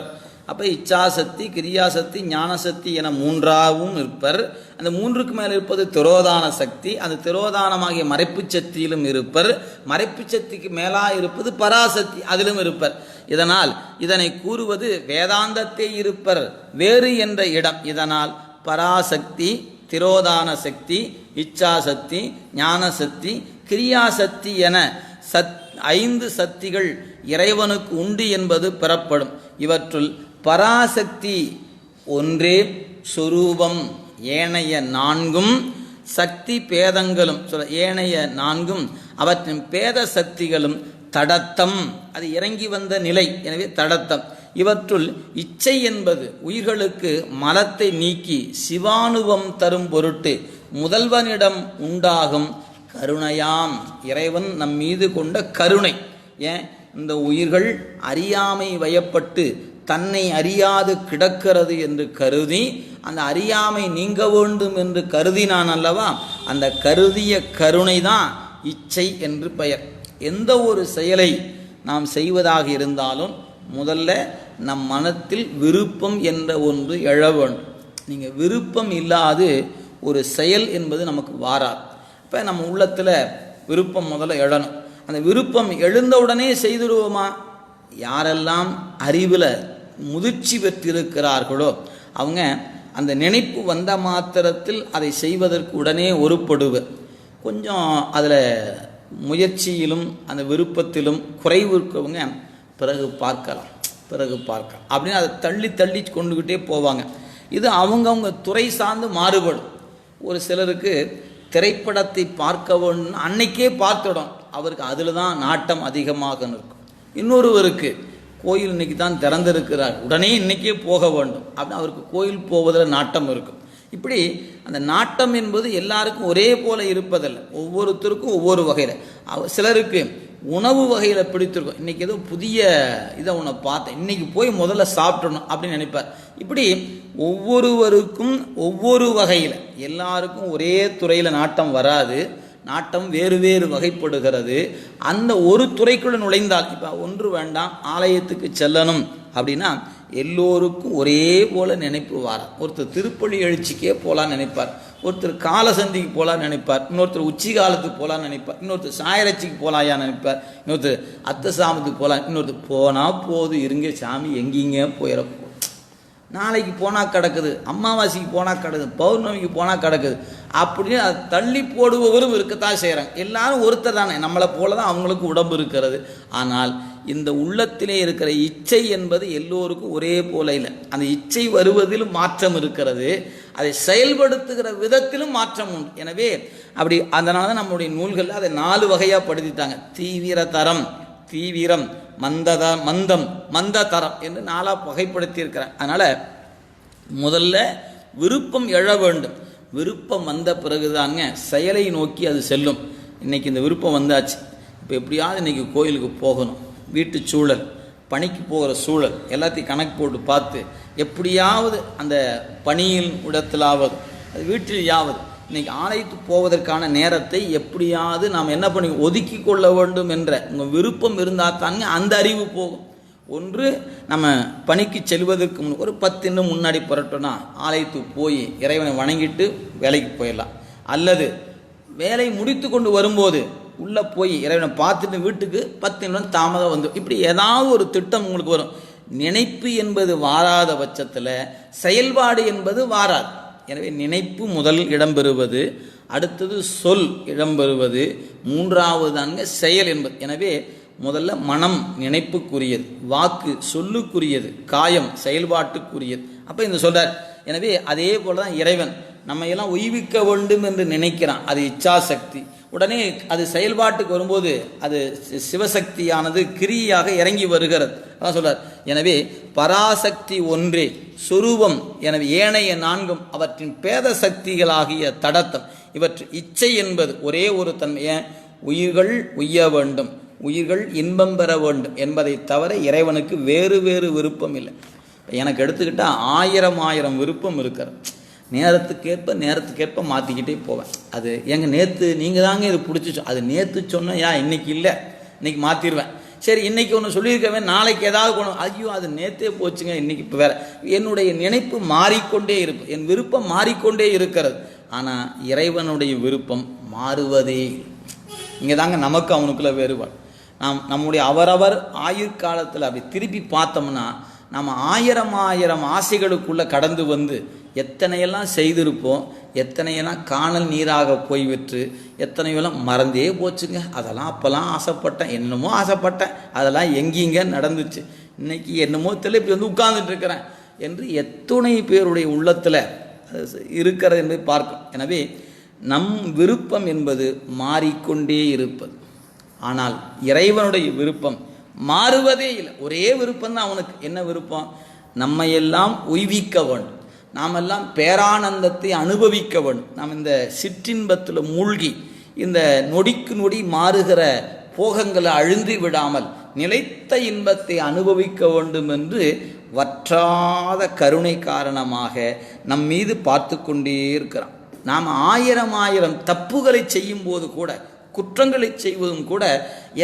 அப்போ இச்சாசக்தி, கிரியாசக்தி, ஞானசக்தி என 3ஆவும் இருப்பர். அந்த 3க்கு மேலே இருப்பது திரோதான சக்தி. அந்த திரோதானமாகிய மறைப்பு சக்தியிலும் இருப்பர். மறைப்பு சக்திக்கு மேலாக இருப்பது பராசக்தி, அதிலும் இருப்பர். இதனால் இதனை கூறுவது வேதாந்தத்தை இருப்பர் வேறு என்ற இடம். இதனால் பராசக்தி, திரோதான சக்தி, இச்சாசக்தி, ஞானசக்தி, கிரியாசக்தி என 5 சக்திகள் இறைவனுக்கு உண்டு என்பது பெறப்படும். இவற்றுள் பராசக்தி ஒன்றே சொரூபம், ஏனைய 4ம் சக்தி பேதங்களும் ஏனைய 4ம் அவற்றின் பேத சக்திகளும் தடத்தம், அது இறங்கி வந்த நிலை. எனவே தடத்தம். இவற்றுள் இச்சை என்பது உயிர்களுக்கு மலத்தை நீக்கி சிவானுபம் தரும் பொருட்டு முதல்வனிடம் உண்டாகும் கருணையாம். இறைவன் நம் மீது கொண்ட கருணை. ஏன் இந்த உயிர்கள் அறியாமை வயப்பட்டு தன்னை அறியாது கிடக்கிறது என்று கருதி அந்த அறியாமை நீங்க வேண்டும் என்று கருதினான் அல்லவா, அந்த கருதிய கருணை தான் இச்சை என்று பெயர். எந்த ஒரு செயலை நாம் செய்வதாக இருந்தாலும் முதல்ல நம் மனத்தில் விருப்பம் என்ற ஒன்று எழ வேண்டும். நீங்கள் விருப்பம் இல்லாது ஒரு செயல் என்பது நமக்கு வாராது. இப்போ நம்ம உள்ளத்தில் விருப்பம் முதல்ல எழணும். அந்த விருப்பம் எழுந்தவுடனே செய்துடுவோமா? யாரெல்லாம் அறிவில் முதிர்ச்சி பெற்றிருக்கிறார்களோ அவங்க அந்த நினைப்பு வந்த மாத்திரத்தில் அதை செய்வதற்கு உடனே ஒருப்படுவர். கொஞ்சம் அதில் முயற்சியிலும் அந்த விருப்பத்திலும் குறைவு இருக்கவங்க பிறகு பார்க்கலாம் அப்படின்னு அதை தள்ளி தள்ளி கொண்டுக்கிட்டே போவாங்க. இது அவங்கவுங்க துறை சார்ந்து மாறுபடும். ஒரு சிலருக்கு திரைப்படத்தை பார்க்க வேண்டும் அன்னைக்கே பார்த்துடும், அவருக்கு அதில் தான் நாட்டம் அதிகமாக இருக்கும். இன்னொருவருக்கு கோயில் இன்னைக்கு தான் திறந்திருக்கிறார், உடனே இன்றைக்கே போக வேண்டும் அப்படின்னு அவருக்கு கோயில் போவதில் நாட்டம் இருக்கும். இப்படி அந்த நாட்டம் என்பது எல்லாருக்கும் ஒரே போல இருப்பதில்லை, ஒவ்வொருத்தருக்கும் ஒவ்வொரு வகையில். சிலருக்கு உணவு வகையில் பிடித்திருக்கும். இன்றைக்கி ஏதோ புதிய இதை உன்னை பார்த்தேன், இன்றைக்கி போய் முதல்ல சாப்பிடணும் அப்படின்னு நினைப்பார். இப்படி ஒவ்வொருவருக்கும் ஒவ்வொரு வகையில், எல்லாருக்கும் ஒரே துறையில் நாட்டம் வராது. நாட்டம் வேறு வேறு வகைப்படுகிறது. அந்த ஒரு துறைக்குள்ள நுழைந்தால், இப்போ ஒன்று வேண்டாம் ஆலயத்துக்கு செல்லணும் அப்படின்னா எல்லோருக்கும் ஒரே போல நினைப்பு வாரம். ஒருத்தர் திருப்பள்ளி எழுச்சிக்கே போகலான்னு நினைப்பார், ஒருத்தர் காலசந்திக்கு போகலான்னு நினைப்பார், இன்னொருத்தர் உச்சி காலத்துக்கு போகலான்னு நினைப்பார், இன்னொருத்தர் சாயரட்சிக்கு போகலாயா நினைப்பார், இன்னொருத்தர் அத்தை சாமத்துக்கு போகலாம், இன்னொருத்தர் போனால் போது இருங்க சாமி எங்கேங்க போயிடப்போ, நாளைக்கு போனால் கிடக்குது, அமாவாசைக்கு போனால் கிடக்குது, பௌர்ணமிக்கு போனால் கிடக்குது அப்படின்னு அதை தள்ளி போடுபவரும் இருக்கத்தான் செய்கிறாங்க. எல்லாரும் ஒருத்தர் தானே, நம்மளை போல தான் அவங்களுக்கு உடம்பு இருக்கிறது. ஆனால் இந்த உள்ளத்திலே இருக்கிற இச்சை என்பது எல்லோருக்கும் ஒரே போல இல்லை. அந்த இச்சை வருவதிலும் மாற்றம் இருக்கிறது, அதை செயல்படுத்துகிற விதத்திலும் மாற்றம் உண்டு. எனவே அப்படி அதனால தான் நம்முடைய நூல்களில் அதை 4 வகையாக படுத்திட்டாங்க. தீவிரதரம், தீவிரம், மந்தம், மந்ததரம் என்று 4 வகைப்படுத்தி இருக்கிறேன். அதனால் முதல்ல விருப்பம் எழ வேண்டும். விருப்பம் வந்த பிறகுதாங்க செயலை நோக்கி அது செல்லும். இன்றைக்கி இந்த விருப்பம் வந்தாச்சு, இப்போ எப்படியாவது இன்றைக்கி கோயிலுக்கு போகணும், வீட்டு சூழல், பணிக்கு போகிற சூழல் எல்லாத்தையும் கணக்கு போட்டு பார்த்து எப்படியாவது அந்த பணியின் இடத்திலாவது அது வீட்டில் யாவது. இன்றைக்கி ஆலயத்துக்கு போவதற்கான நேரத்தை எப்படியாவது நாம் என்ன பண்ணி ஒதுக்கி கொள்ள வேண்டும் என்ற உங்கள் விருப்பம் இருந்தால் தாங்க அந்த அறிவு போகும். ஒன்று நம்ம பணிக்கு செல்வதற்கு ஒரு 10 நிமிடம் முன்னாடி புறட்டோன்னா ஆலயத்துக்கு போய் இறைவனை வணங்கிட்டு வேலைக்கு போயிடலாம். அல்லது வேலை முடித்து கொண்டு வரும்போது உள்ளே போய் இறைவனை பார்த்துட்டு வீட்டுக்கு 10 நிமிடம் தாமதம் வந்து, இப்படி ஏதாவது ஒரு திட்டம் உங்களுக்கு வரும். நினைப்பு என்பது வாராத பட்சத்தில் செயல்பாடு என்பது வாராது. எனவே நினைப்பு முதல் இடம்பெறுவது, அடுத்தது சொல் இடம்பெறுவது, மூன்றாவது அங்கே செயல் என்பது. எனவே முதல்ல மனம் நினைப்புக்குரியது, வாக்கு சொல்லுக்குரியது, காயம் செயல்பாட்டுக்குரியது. அப்போ இந்த சொல்றார். எனவே அதே போல தான் இறைவன் நம்ம எல்லாம் உய்விக்க வேண்டும் என்று நினைக்கிறான், அது இச்சாசக்தி. உடனே அது செயல்பாட்டுக்கு வரும்போது அது சிவசக்தியானது கிரியாக இறங்கி வருகிறது. அதான் சொல்றார். எனவே பராசக்தி ஒன்றே சொரூபம், எனவே ஏனைய 4 அவற்றின் பேத சக்திகளாகிய தடத்தம். இவற்று இச்சை என்பது ஒரே ஒரு தன்மையை, உயிர்கள் உய்ய வேண்டும், உயிர்கள் இன்பம் பெற வேண்டும் என்பதை தவிர இறைவனுக்கு வேறு வேறு விருப்பம் இல்லை. எனக்கு எடுத்துக்கிட்டால் 1000 விருப்பம் இருக்கிறது. நேரத்துக்கேற்ப மாற்றிக்கிட்டே போவேன். அது எங்கள் நேற்று நீங்கள் தாங்க இது பிடிச்சி, அது நேற்று சொன்ன இன்னைக்கு இல்லை, இன்னைக்கு மாற்றிடுவேன். சரி, இன்னைக்கு ஒன்று சொல்லியிருக்கவே நாளைக்கு ஏதாவது கொண்டு, ஐயோ அது நேற்றே போச்சுங்க, இன்னைக்கு இப்போ வேற. என்னுடைய நினைப்பு மாறிக்கொண்டே இருப்பு, என் விருப்பம் மாறிக்கொண்டே இருக்கிறது. ஆனால் இறைவனுடைய விருப்பம் மாறுவதே. இங்கே தாங்க நமக்கு அவனுக்குள்ள வேறுபாடு. நம்முடைய அவரவர் ஆயுட்காலத்தில் அப்படி திருப்பி பார்த்தோம்னா நம்ம 1000 ஆசைகளுக்குள்ளே கடந்து வந்து எத்தனையெல்லாம் செய்திருப்போம், எத்தனையெல்லாம் காணல் நீராக போய்விட்டு, எத்தனையெல்லாம் மறந்தே போச்சுங்க. அதெல்லாம் அப்போல்லாம் ஆசைப்பட்டேன், என்னமோ ஆசைப்பட்டேன், அதெல்லாம் எங்கீங்க நடந்துச்சு, இன்னைக்கு என்னமோ தெரியல, இப்படி வந்து உட்கார்ந்துட்டு இருக்கிறேன் என்று எத்தனை பேருடைய உள்ளத்தில் இருக்கிறது என்பதை பார்க்கும். எனவே நம் விருப்பம் என்பது மாறிக்கொண்டே இருப்பது. ஆனால் இறைவனுடைய விருப்பம் மாறுவதே இல்லை. ஒரே விருப்பம் தான் அவனுக்கு. என்ன விருப்பம்? நம்மையெல்லாம் உய்விக்க வேண்டும், நாமெல்லாம் பேரானந்தத்தை அனுபவிக்க வேண்டும். நாம் இந்த சிற்றின்பத்தில் மூழ்கி இந்த நொடிக்கு நொடி மாறுகிற போகங்களை அழுந்தி விடாமல் நிலைத்த இன்பத்தை அனுபவிக்க வேண்டும் என்று வற்றாத கருணை காரணமாக நம் மீது பார்த்து கொண்டே இருக்கிறான். நாம் 1000 தப்புகளை செய்யும் போது கூட, குற்றங்களை செய்வதும் கூட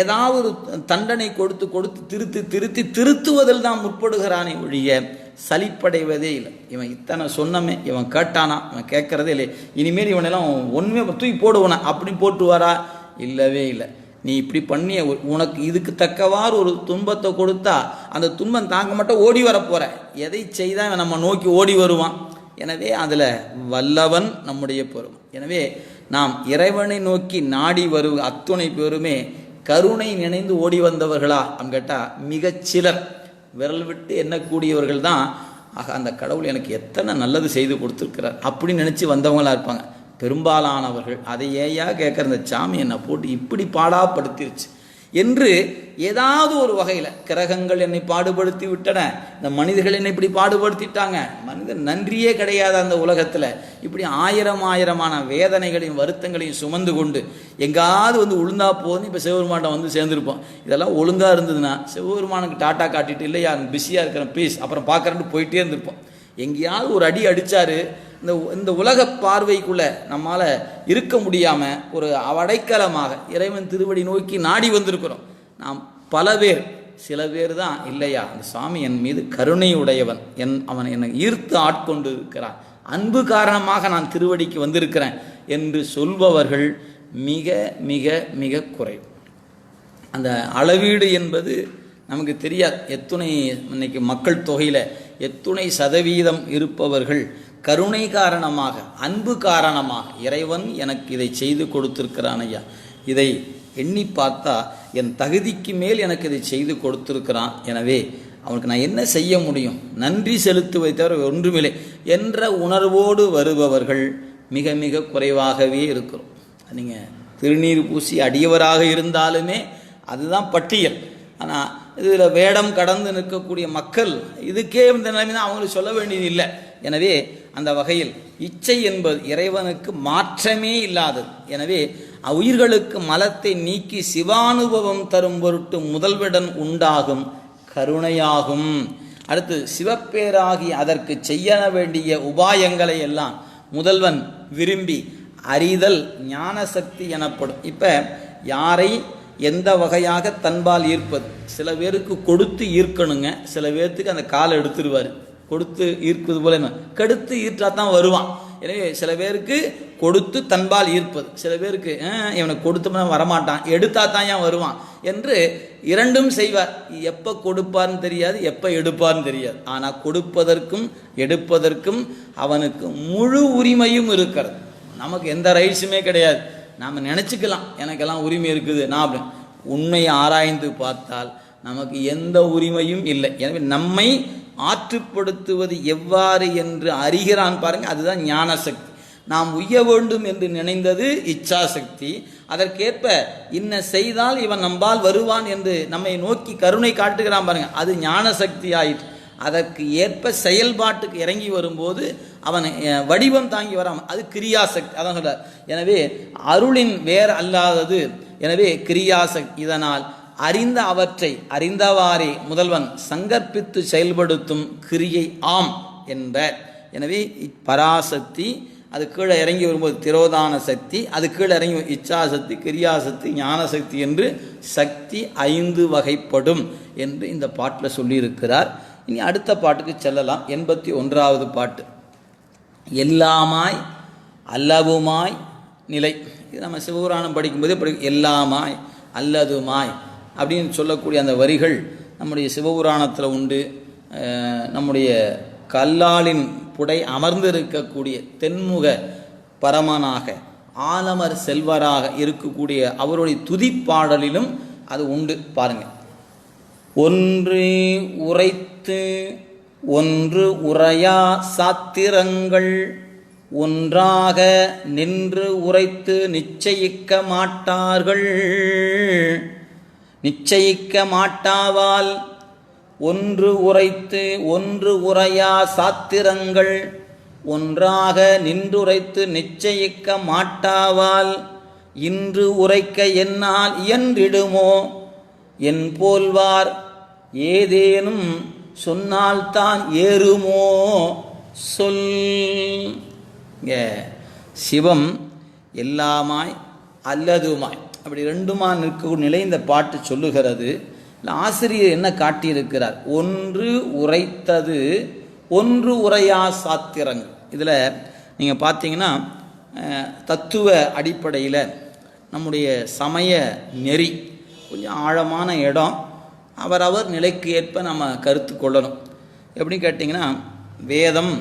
ஏதாவது தண்டனை கொடுத்து திருத்துவதில் தான் முற்படுகிறானே ஒழிய சலிப்படைவதே இல்லை. இவன் இத்தனை சொன்னமே, இவன் கேட்டானா, இவன் கேட்கறதே இல்லை, இனிமேல் இவனெல்லாம் ஒன்றுமே தூக்கி போடுவனா அப்படி போட்டுவாரா? இல்லவே இல்லை. நீ இப்படி பண்ணிய உனக்கு இதுக்கு தக்கவாறு ஒரு துன்பத்தை கொடுத்தா அந்த துன்பம் தாங்க மட்டும் ஓடி வர போற. எதை செய்தால் நம்ம நோக்கி ஓடி வருவான். எனவே அதில் வல்லவன் நம்முடைய பெருமை. எனவே நாம் இறைவனை நோக்கி நாடி வருவ அத்துணை பேருமே கருணை நினைந்து ஓடி வந்தவர்களா அப்படின்னு கேட்டால் மிகச்சிலர், விரல் விட்டு எண்ணக்கூடியவர்கள் தான். ஆக அந்த கடவுள் எனக்கு எத்தனை நல்லது செய்து கொடுத்துருக்கிறார் அப்படின்னு நினச்சி வந்தவங்களாக இருப்பாங்க. பெரும்பாலானவர்கள் அதை ஏயா கேட்குற, இந்த சாமி என்னை போட்டு இப்படி பாடாப்படுத்திருச்சு என்று ஏதாவது ஒரு வகையில், கிரகங்கள் என்னை பாடுபடுத்தி விட்டன, இந்த மனிதர்கள் என்னை இப்படி பாடுபடுத்திட்டாங்க, மனிதன் நன்றியே கிடையாது அந்த உலகத்தில், இப்படி 1000 வேதனைகளையும் வருத்தங்களையும் சுமந்து கொண்டு எங்காவது வந்து உளுந்தா போதும் இப்போ சிவபெருமான்ட்ட வந்து சேர்ந்துருப்போம். இதெல்லாம் ஒழுங்காக இருந்ததுன்னா சிவபெருமானுக்கு டாட்டா காட்டிட்டு, இல்லையா பிஸியாக இருக்கிறேன் ப்ளீஸ் அப்புறம் பார்க்குறேன்ட்டு போயிட்டே இருந்திருப்போம். எங்கேயாவது ஒரு அடி அடித்தார், இந்த உலக பார்வைக்குள்ளே நம்மால் இருக்க முடியாமல் ஒரு அடைக்கலமாக இறைவன் திருவடி நோக்கி நாடி வந்திருக்கிறோம். நாம் பல பேர், சில பேர் தான் இல்லையா அந்த சாமி என் மீது கருணை உடையவன், அவன் என்னை ஈர்த்து ஆட்கொண்டு இருக்கிறான், அன்பு காரணமாக நான் திருவடிக்கு வந்திருக்கிறேன் என்று சொல்பவர்கள் மிக மிக மிக குறைவு. அந்த அளவீடு என்பது நமக்கு தெரியாது. எத்துணை இன்னைக்கு மக்கள் தொகையில் எத்துணை சதவீதம் இருப்பவர்கள் கருணை காரணமாக, அன்பு காரணமாக, இறைவன் எனக்கு இதை செய்து கொடுத்திருக்கிறான் ஐயா, இதை எண்ணி பார்த்தா என் தகுதிக்கு மேல் எனக்கு இதை செய்து கொடுத்திருக்கிறான், எனவே அவனுக்கு நான் என்ன செய்ய முடியும், நன்றி செலுத்துவதை தவிர ஒன்றுமில்லை என்ற உணர்வோடு வருபவர்கள் மிக மிக குறைவாகவே இருக்கிறோம். நீங்கள் திருநீர் பூசி அடியவராக இருந்தாலுமே அதுதான் பட்டியல். ஆனால் இதில் வேடம் கடந்து நிற்கக்கூடிய மக்கள் இதுக்கே இந்த நிலைமை தான், அவங்களுக்கு சொல்ல வேண்டியது இல்லை. எனவே அந்த வகையில் இச்சை என்பது இறைவனுக்கு மாற்றமே இல்லாதது. எனவே உயிர்களுக்கு மலத்தை நீக்கி சிவானுபவம் தரும் பொருட்டு முதல்விடன் உண்டாகும் கருணையாகும். அடுத்து சிவப்பேராகி அதற்கு செய்ய வேண்டிய உபாயங்களை எல்லாம் முதல்வன் விரும்பி அறிதல் ஞான சக்தி எனப்படும். இப்போ யாரை எந்த வகையாக தன்பால் ஈர்ப்பது, சில பேருக்கு கொடுத்து ஈர்க்கணுங்க, சில பேர்த்துக்கு அந்த காலை எடுத்துருவார், கொடுத்து ஈர்ப்பது போல கெடுத்து ஈர்த்தா தான் வருவான். எனவே சில பேருக்கு கொடுத்து தன்பால் ஈர்ப்பது, சில பேருக்கு இவனுக்கு கொடுத்தோம்னா வரமாட்டான், எடுத்தா தான் ஏன் வருவான் என்று இரண்டும் செய்வார். எப்போ கொடுப்பார்னு தெரியாது, எப்போ எடுப்பார்னு தெரியாது. ஆனால் கொடுப்பதற்கும் எடுப்பதற்கும் அவனுக்கு முழு உரிமையும் இருக்கிறது. நமக்கு எந்த ரைட்ஸுமே கிடையாது. நாம் நினச்சிக்கலாம் எனக்கெல்லாம் உரிமை இருக்குது, நான் அப்படி உண்மையை ஆராய்ந்து பார்த்தால் நமக்கு எந்த உரிமையும் இல்லை. எனவே நம்மை ஆற்றுப்படுத்துவது எவ்வாறு என்று அறிகிறான் பாருங்க, அதுதான் ஞான சக்தி. நாம் உய்ய வேண்டும் என்று நினைந்தது இச்சா சக்தி. அதற்கேற்ப இன்ன செய்தால் இவன் நம்பால் வருவான் என்று நம்மை நோக்கி கருணை காட்டுகிறான் பாருங்க, அது ஞான சக்தி ஆயிற்று. அதற்கு ஏற்ப செயல்பாட்டுக்கு இறங்கி வரும்போது அவன் வடிவம் தாங்கி வராமல் அது கிரியாசக்தி. அதான் சொல்றார். எனவே அருளின் வேர் அல்லாதது, எனவே கிரியாசக்தி. இதனால் அறிந்த அவற்றை அறிந்தவாறே முதல்வன் சங்கற்பித்து செயல்படுத்தும் கிரியை ஆம் என்ப. எனவே பராசக்தி அது கீழே இறங்கி வரும்போது திரோதான சக்தி, அது கீழே இறங்கி இச்சாசக்தி, கிரியாசக்தி, ஞானசக்தி என்று சக்தி 5 வகைப்படும் என்று இந்த பாட்டில் சொல்லியிருக்கிறார். இனி அடுத்த பாட்டுக்கு செல்லலாம். 81வது பாட்டு. எல்லாமாய் அல்லவுமாய் நிலை. இது நம்ம சிவபுராணம் படிக்கும்போது எல்லாமாய் அல்லதுமாய் அப்படின்னு சொல்லக்கூடிய அந்த வரிகள் நம்முடைய சிவபுராணத்தில் உண்டு. நம்முடைய கல்லாலின் புடை அமர்ந்திருக்கக்கூடிய தென்முக பரமனாக ஆலமர் செல்வராக இருக்கக்கூடிய அவருடைய துதிப்பாடலிலும் அது உண்டு. பாருங்க, ஒன்று உரைத்து ஒன்று உரையா சாத்திரங்கள் ஒன்றாக நின்று உரைத்து நிச்சயிக்க மாட்டார்கள். நிச்சயிக்க மாட்டாவால் ஒன்று உரைத்து ஒன்று உரையா சாத்திரங்கள் ஒன்றாக நின்றுரைத்து நிச்சயிக்க மாட்டாவால் இன்று உரைக்க என்னால் இயன்றிடுமோ என் போல்வார் ஏதேனும் சொன்னால்தான் ஏறுமோ சொல். சிவம் எல்லாமாய் அல்லதுமாய் அப்படி ரெண்டுமா நிற்கும் நிலை இந்த பாட்டு சொல்லுகிறது. ஆசிரியர் என்ன காட்டியிருக்கிறார்? ஒன்று உரைத்தது ஒன்று உரையா சாத்திரங்கள். இதில் நீங்கள் பார்த்தீங்கன்னா தத்துவ அடிப்படையில் நம்முடைய சமய நெறி கொஞ்சம் ஆழமான இடம். அவரவர் நிலைக்கு ஏற்ப நம்ம கருத்து கொள்ளணும். எப்படி கேட்டிங்கன்னா, வேதம்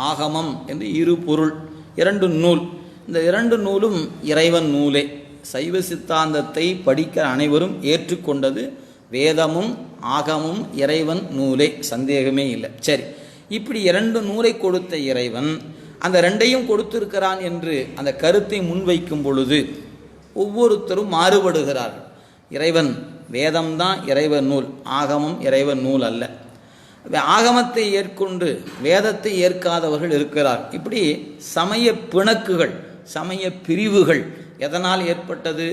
ஆகமம் என்று 2 பொருள், 2 நூல். இந்த 2 நூலும் இறைவன் நூலே. சைவ சித்தாந்தத்தை படிக்கிற அனைவரும் ஏற்றுக்கொண்டது வேதமும் ஆகமும் இறைவன் நூலே, சந்தேகமே இல்லை. சரி, இப்படி 2 நூலை கொடுத்த இறைவன் அந்த 2ஐயும் கொடுத்திருக்கிறான் என்று அந்த கருத்தை முன்வைக்கும் பொழுது ஒவ்வொருத்தரும் மாறுபடுகிறார்கள். இறைவன் வேதம்தான் இறைவன் நூல், ஆகமம் இறைவன் நூல் அல்ல. ஆகமத்தை ஏற்கொண்டு வேதத்தை ஏற்காதவர்கள் இருக்கிறார். இப்படி சமய பிணக்குகள், சமய பிரிவுகள் எதனால் ஏற்பட்டது?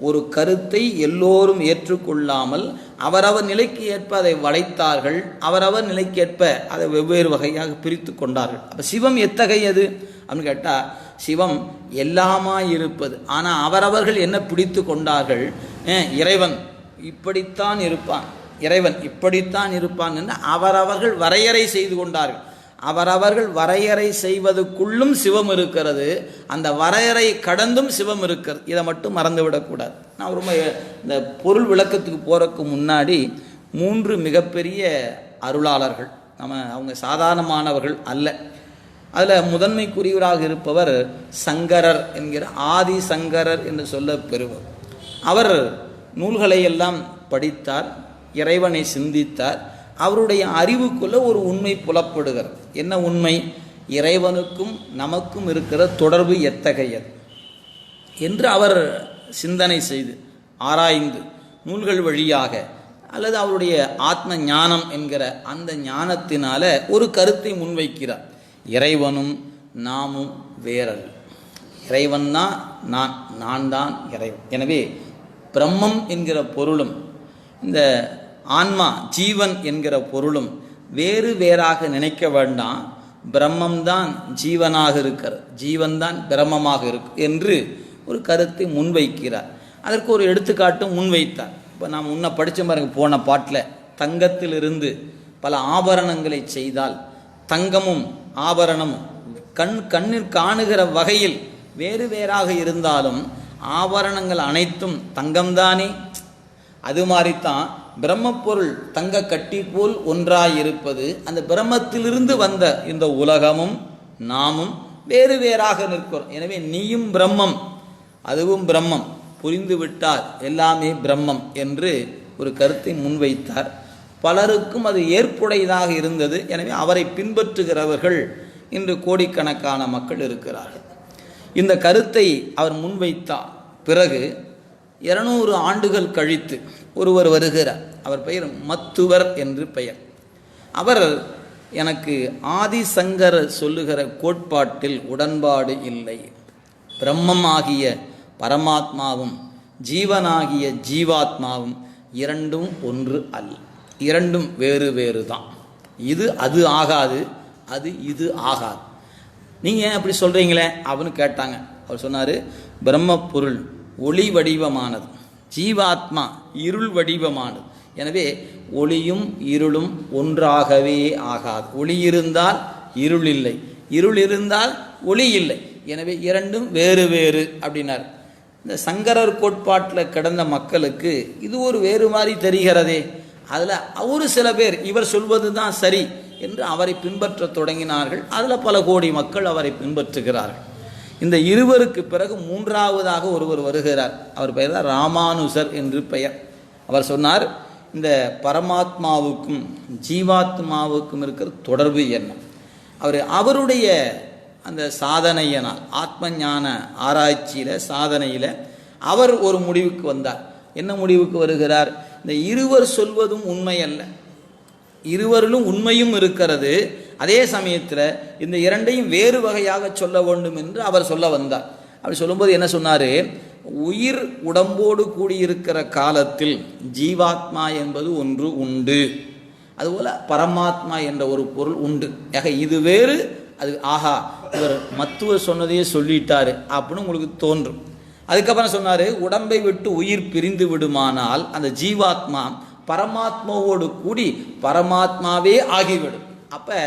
ஒரு கருத்தை எல்லோரும் ஏற்றுக்கொள்ளாமல் அவரவர் நிலைக்கு ஏற்ப அதை வளைத்தார்கள். அவரவர் நிலைக்கு ஏற்ப அதை வெவ்வேறு வகையாக பிரித்து கொண்டார்கள். அப்போ சிவம் எத்தகையது அப்படின்னு கேட்டால், சிவம் எல்லாமாய் இருப்பது. ஆனால் அவரவர்கள் என்ன பிடித்து கொண்டார்கள்? இறைவன் இப்படித்தான் இருப்பான், இறைவன் இப்படித்தான் இருப்பான் என்று அவரவர்கள் வரையறை செய்து கொண்டார்கள். அவரவர்கள் வரையறை செய்வதற்குள்ளும் சிவம் இருக்கிறது, அந்த வரையறை கடந்தும் சிவம் இருக்கிறது. இதை மட்டும் மறந்துவிடக்கூடாது. நான் ரொம்ப இந்த பொருள் விளக்கத்துக்கு போகிறதுக்கு முன்னாடி 3 மிகப்பெரிய அருளாளர்கள், அவங்க சாதாரணமானவர்கள் அல்ல. அதில் முதன்மைக்குரியவராக இருப்பவர் சங்கரர் என்கிற ஆதி சங்கரர் என்று சொல்ல பெறுவர். அவர் நூல்களை எல்லாம் படித்தார், இறைவனை சிந்தித்தார். அவருடைய அறிவுக்குள்ள ஒரு உண்மை புலப்படுகிறது. என்ன உண்மை? இறைவனுக்கும் நமக்கும் இருக்கிற தொடர்பு எத்தகையது என்று அவர் சிந்தனை செய்து ஆராய்ந்து நூல்கள் வழியாக அல்லது அவருடைய ஆத்ம ஞானம் என்கிற அந்த ஞானத்தினால ஒரு கருத்தை முன்வைக்கிறார். இறைவனும் நாமும் வேறல்ல. இறைவன் தான் நான், நான் தான் இறைவன். எனவே பிரம்மம் என்கிற பொருளும் இந்த ஆன்மா ஜீவன் என்கிற பொருளும் வேறு வேறாக நினைக்க வேண்டாம். பிரம்மம்தான் ஜீவனாக இருக்கிறது, ஜீவன்தான் பிரம்மமாக இருக்கு என்று ஒரு கருத்தை முன்வைக்கிறார். அதற்கு ஒரு எடுத்துக்காட்டும் முன்வைத்தார். இப்போ நாம் முன்ன படித்த பாருங்க, போன பாட்டில் தங்கத்திலிருந்து பல ஆபரணங்களை செய்தால் தங்கமும் ஆபரணமும் கண்ணில் காணுகிற வகையில் வேறு வேறாக இருந்தாலும் ஆபரணங்கள் அனைத்தும் தங்கம்தானே. அது மாதிரித்தான் பிரம்மப்பொருள் தங்க கட்டி போல் ஒன்றாயிருப்பது. அந்த பிரம்மத்திலிருந்து வந்த இந்த உலகமும் நாமும் வேறு வேறாக நிற்கிறோம். எனவே நீயும் பிரம்மம், அதுவும் பிரம்மம், புரிந்துவிட்டால் எல்லாமே பிரம்மம் என்று ஒரு கருத்தை முன்வைத்தார். பலருக்கும் அது ஏற்புடையதாக இருந்தது. எனவே அவரை பின்பற்றுகிறவர்கள் இன்று கோடிக்கணக்கான மக்கள் இருக்கிறார்கள். இந்த கருத்தை அவர் முன்வைத்தார். பிறகு 200 ஆண்டுகள் கழித்து ஒருவர் வருகிறார். அவர் பெயர் மத்துவர் என்று பெயர். அவர் எனக்கு ஆதிசங்கர் சொல்லுகிற கோட்பாட்டில் உடன்பாடு இல்லை, பிரம்மமாகிய பரமாத்மாவும் ஜீவனாகிய ஜீவாத்மாவும் இரண்டும் ஒன்று அல்ல, இரண்டும் வேறு வேறு தான். இது அது ஆகாது, அது இது ஆகாது. நீங்கள் ஏன் அப்படி சொல்கிறீங்களே அப்படின்னு கேட்டாங்க. அவர் சொன்னார், பிரம்மப்பொருள் ஒளி வடிவமானது, ஜீவாத்மா இருள் வடிவமானது. எனவே ஒளியும் இருளும் ஒன்றாகவே ஆகாது. ஒளி இருந்தால் இருள் இல்லை, இருள் இருந்தால் ஒளி இல்லை. எனவே இரண்டும் வேறு வேறு அப்படின்னார். இந்த சங்கரர் கோட்பாட்டில் கிடந்த மக்களுக்கு இது ஒரு வேறு மாதிரி தெரிகிறதே. அதில் ஒரு சில பேர் இவர் சொல்வது தான் சரி என்று அவரை பின்பற்ற தொடங்கினார்கள். அதில் பல கோடி மக்கள் அவரை பின்பற்றுகிறார்கள். இந்த இருவருக்கு பிறகு மூன்றாவதாக ஒருவர் வருகிறார். அவர் பெயர் தான் ராமானுசர் என்று பெயர். அவர் சொன்னார், இந்த பரமாத்மாவுக்கும் ஜீவாத்மாவுக்கும் இருக்கிற தொடர்பு என்ன? அவருடைய அந்த சாதனையினால், ஆத்ம ஞான ஆராய்ச்சியில் சாதனையில் அவர் ஒரு முடிவுக்கு வந்தார். என்ன முடிவுக்கு வருகிறார்? இந்த இருவர் சொல்வதும் உண்மை அல்ல, இருவரிலும் உண்மையும் இருக்கிறது. அதே சமயத்தில் இந்த இரண்டையும் வேறு வகையாக சொல்ல வேண்டும் என்று அவர் சொல்ல வந்தார். அப்படி சொல்லும்போது என்ன சொன்னார்? உயிர் உடம்போடு கூடியிருக்கிற காலத்தில் ஜீவாத்மா என்பது ஒன்று உண்டு, அதுபோல் பரமாத்மா என்ற ஒரு பொருள் உண்டு. ஆக இது வேறு, அது ஆஹா இவர் மத்துவர் சொன்னதையே சொல்லிட்டாரு அப்படின்னு உங்களுக்கு தோன்றும். அதுக்கப்புறம் சொன்னார், உடம்பை விட்டு உயிர் பிரிந்து விடுமானால் அந்த ஜீவாத்மா பரமாத்மாவோடு கூடி பரமாத்மாவே ஆகிவிடும். அப்போ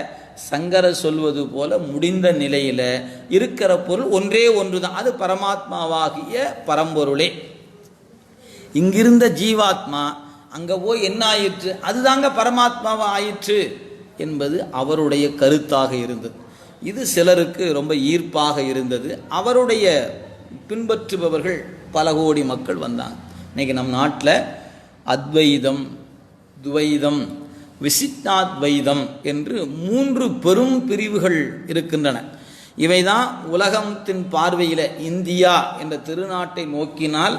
சங்கரர் சொல்வது போல முடிந்த நிலையில் இருக்கிற பொருள் ஒன்றே ஒன்று தான், அது பரமாத்மாவாகிய பரம்பொருளே. இங்கிருந்த ஜீவாத்மா அங்கே போய் என்ன ஆயிற்று? அதுதாங்க பரமாத்மாவா ஆயிற்று என்பது அவருடைய கருத்தாக இருந்தது. இது சிலருக்கு ரொம்ப ஈர்ப்பாக இருந்தது. அவருடைய பின்பற்றுபவர்கள் பல கோடி மக்கள் வந்தாங்க. இன்னைக்கு நம் நாட்டில் அத்வைதம், துவைதம், விசிஷ்டாத்வைதம் என்று 3 பெரும் பிரிவுகள் இருக்கின்றன. இவைதான் உலகத்தின் பார்வையில் இந்தியா என்ற திருநாட்டை நோக்கினால்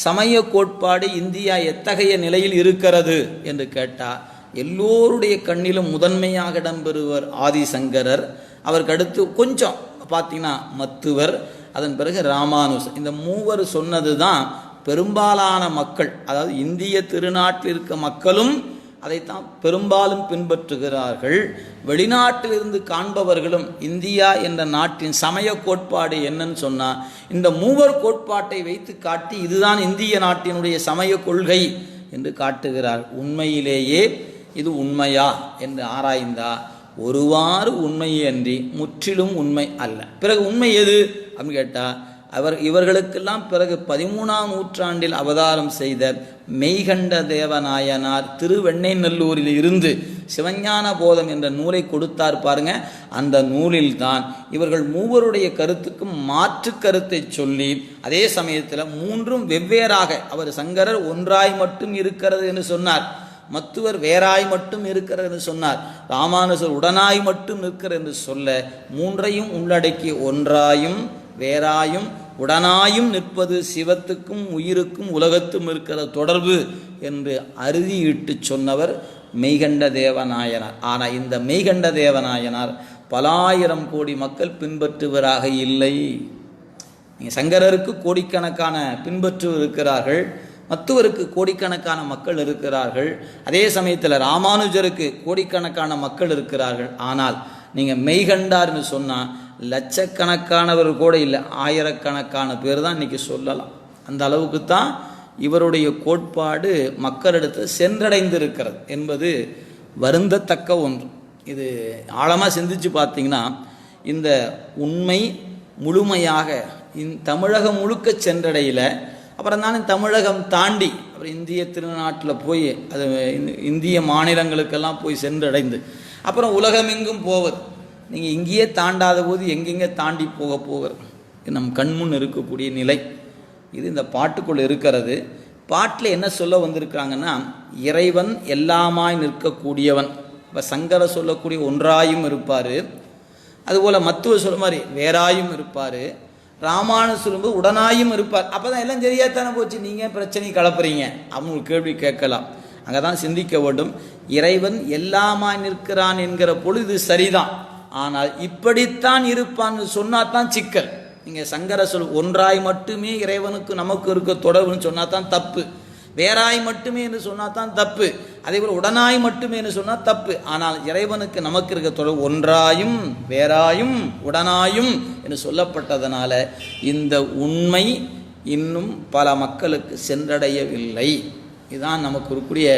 சமய கோட்பாடு இந்தியா எத்தகைய நிலையில் இருக்கிறது என்று கேட்டால் எல்லோருடைய கண்ணிலும் முதன்மையாக இடம்பெறுவர் ஆதிசங்கரர். அவருக்கு அடுத்து கொஞ்சம் பார்த்தீங்கன்னா மத்துவர், அதன் பிறகு ராமானுசர். இந்த மூவர் சொன்னது தான் பெரும்பாலான மக்கள், அதாவது இந்திய திருநாட்டில் இருக்க மக்களும் அதைத்தான் பெரும்பாலும் பின்பற்றுகிறார்கள். வெளிநாட்டிலிருந்து காண்பவர்களும் இந்தியா என்ற நாட்டின் சமய கோட்பாடு என்னன்னு சொன்னால் இந்த மூவர் கோட்பாட்டை வைத்து காட்டி இதுதான் இந்திய நாட்டினுடைய சமய கொள்கை என்று காட்டுகிறார். உண்மையிலேயே இது உண்மையா என்று ஆராய்ந்தா ஒருவாறு உண்மையே அன்றி முற்றிலும் உண்மை அல்ல. பிறகு உண்மை எது அப்படின்னு கேட்டால் இவர்களுக்கெல்லாம் பிறகு 13ஆம் நூற்றாண்டில் அவதாரம் செய்த மெய்கண்ட தேவநாயனார் திருவெண்ணைநல்லூரில் இருந்து சிவஞான போதம் என்ற நூலை கொடுத்தார் பாருங்க. அந்த நூலில்தான் இவர்கள் மூவருடைய கருத்துக்கும் மாற்று கருத்தை சொல்லி அதே சமயத்தில் 3ம் வெவ்வேறாக, அவர் சங்கரர் ஒன்றாய் மட்டும் இருக்கிறது என்று சொன்னார், மத்துவர் வேறாய் மட்டும் இருக்கிறது என்று சொன்னார், ராமானுசர் உடனாய் மட்டும் இருக்கிறது என்று சொல்ல 3ஐயும் உள்ளடக்கி ஒன்றாயும் வேறாயும் உடனாயும் நிற்பது சிவத்துக்கும் உயிருக்கும் உலகத்தும் இருக்கிற தொடர்பு என்று அறுதியிட்டு சொன்னவர் மெய்கண்ட தேவநாயனார். ஆனால் இந்த மெய்கண்ட தேவநாயனார் பலாயிரம் கோடி மக்கள் பின்பற்றுவராக இல்லை. சங்கரருக்கு கோடிக்கணக்கான பின்பற்றுவர் இருக்கிறார்கள், மத்துவருக்கு கோடிக்கணக்கான மக்கள் இருக்கிறார்கள், அதே சமயத்தில் ராமானுஜருக்கு கோடிக்கணக்கான மக்கள் இருக்கிறார்கள். ஆனால் நீங்கள் மெய்கண்டார்னு சொன்னால் லட்சக்கணக்கானவர் கூட இல்லை, ஆயிரக்கணக்கான பேர் தான் இன்றைக்கி சொல்லலாம். அந்த அளவுக்கு தான் இவருடைய கோட்பாடு மக்களிடத்தில் சென்றடைந்திருக்கிறது என்பது வருந்தத்தக்க ஒன்று. இது ஆழமாக சிந்திச்சு பார்த்தீங்கன்னா இந்த உண்மை முழுமையாக தமிழகம் முழுக்க சென்றடையில். அப்புறம் தானே தமிழகம் தாண்டி அப்புறம் இந்திய திருநாட்டில் போய் அது இந்திய மாநிலங்களுக்கெல்லாம் போய் சென்றடைந்து அப்புறம் உலகமெங்கும் போவது. நீங்கள் இங்கேயே தாண்டாத போது எங்கெங்கே தாண்டி போகிறது நம் கண்முன் இருக்கக்கூடிய நிலை இது இந்த பாட்டுக்குள்ளே இருக்கிறது. பாட்டில் என்ன சொல்ல வந்திருக்கிறாங்கன்னா, இறைவன் எல்லாமாய் நிற்கக்கூடியவன். இப்போ சங்கர சொல்லக்கூடிய ஒன்றாயும் இருப்பார், அதுபோல் மத்துவ சொல்ல மாதிரி வேறாயும் இருப்பார், ராமானு சொல்லும்போது உடனாயும் இருப்பார். அப்போ தான் எல்லாம் சரியாத்தானே போச்சு, நீங்கள் பிரச்சனை கலப்புறீங்க அவங்க கேள்வி கேட்கலாம். அங்கே தான் சிந்திக்க வேண்டும். இறைவன் எல்லாமாய் நிற்கிறான் என்கிற பொழுது சரிதான், ஆனால் இப்படித்தான் இருப்பான்னு சொன்னால் தான் சிக்கல். நீங்கள் சங்கர சொல் ஒன்றாய் மட்டுமே இறைவனுக்கு நமக்கு இருக்க தொடர்புன்னு சொன்னால் தான் தப்பு, வேறாய் மட்டுமே என்று சொன்னால் தான் தப்பு, அதே போல் உடனாய் மட்டுமே என்று சொன்னால் தப்பு. ஆனால் இறைவனுக்கு நமக்கு இருக்க தொடர்பு ஒன்றாயும் வேறாயும் உடனாயும் என்று சொல்லப்பட்டதனால இந்த உண்மை இன்னும் பல மக்களுக்கு சென்றடையவில்லை. இதுதான் நமக்கு இருக்கக்கூடிய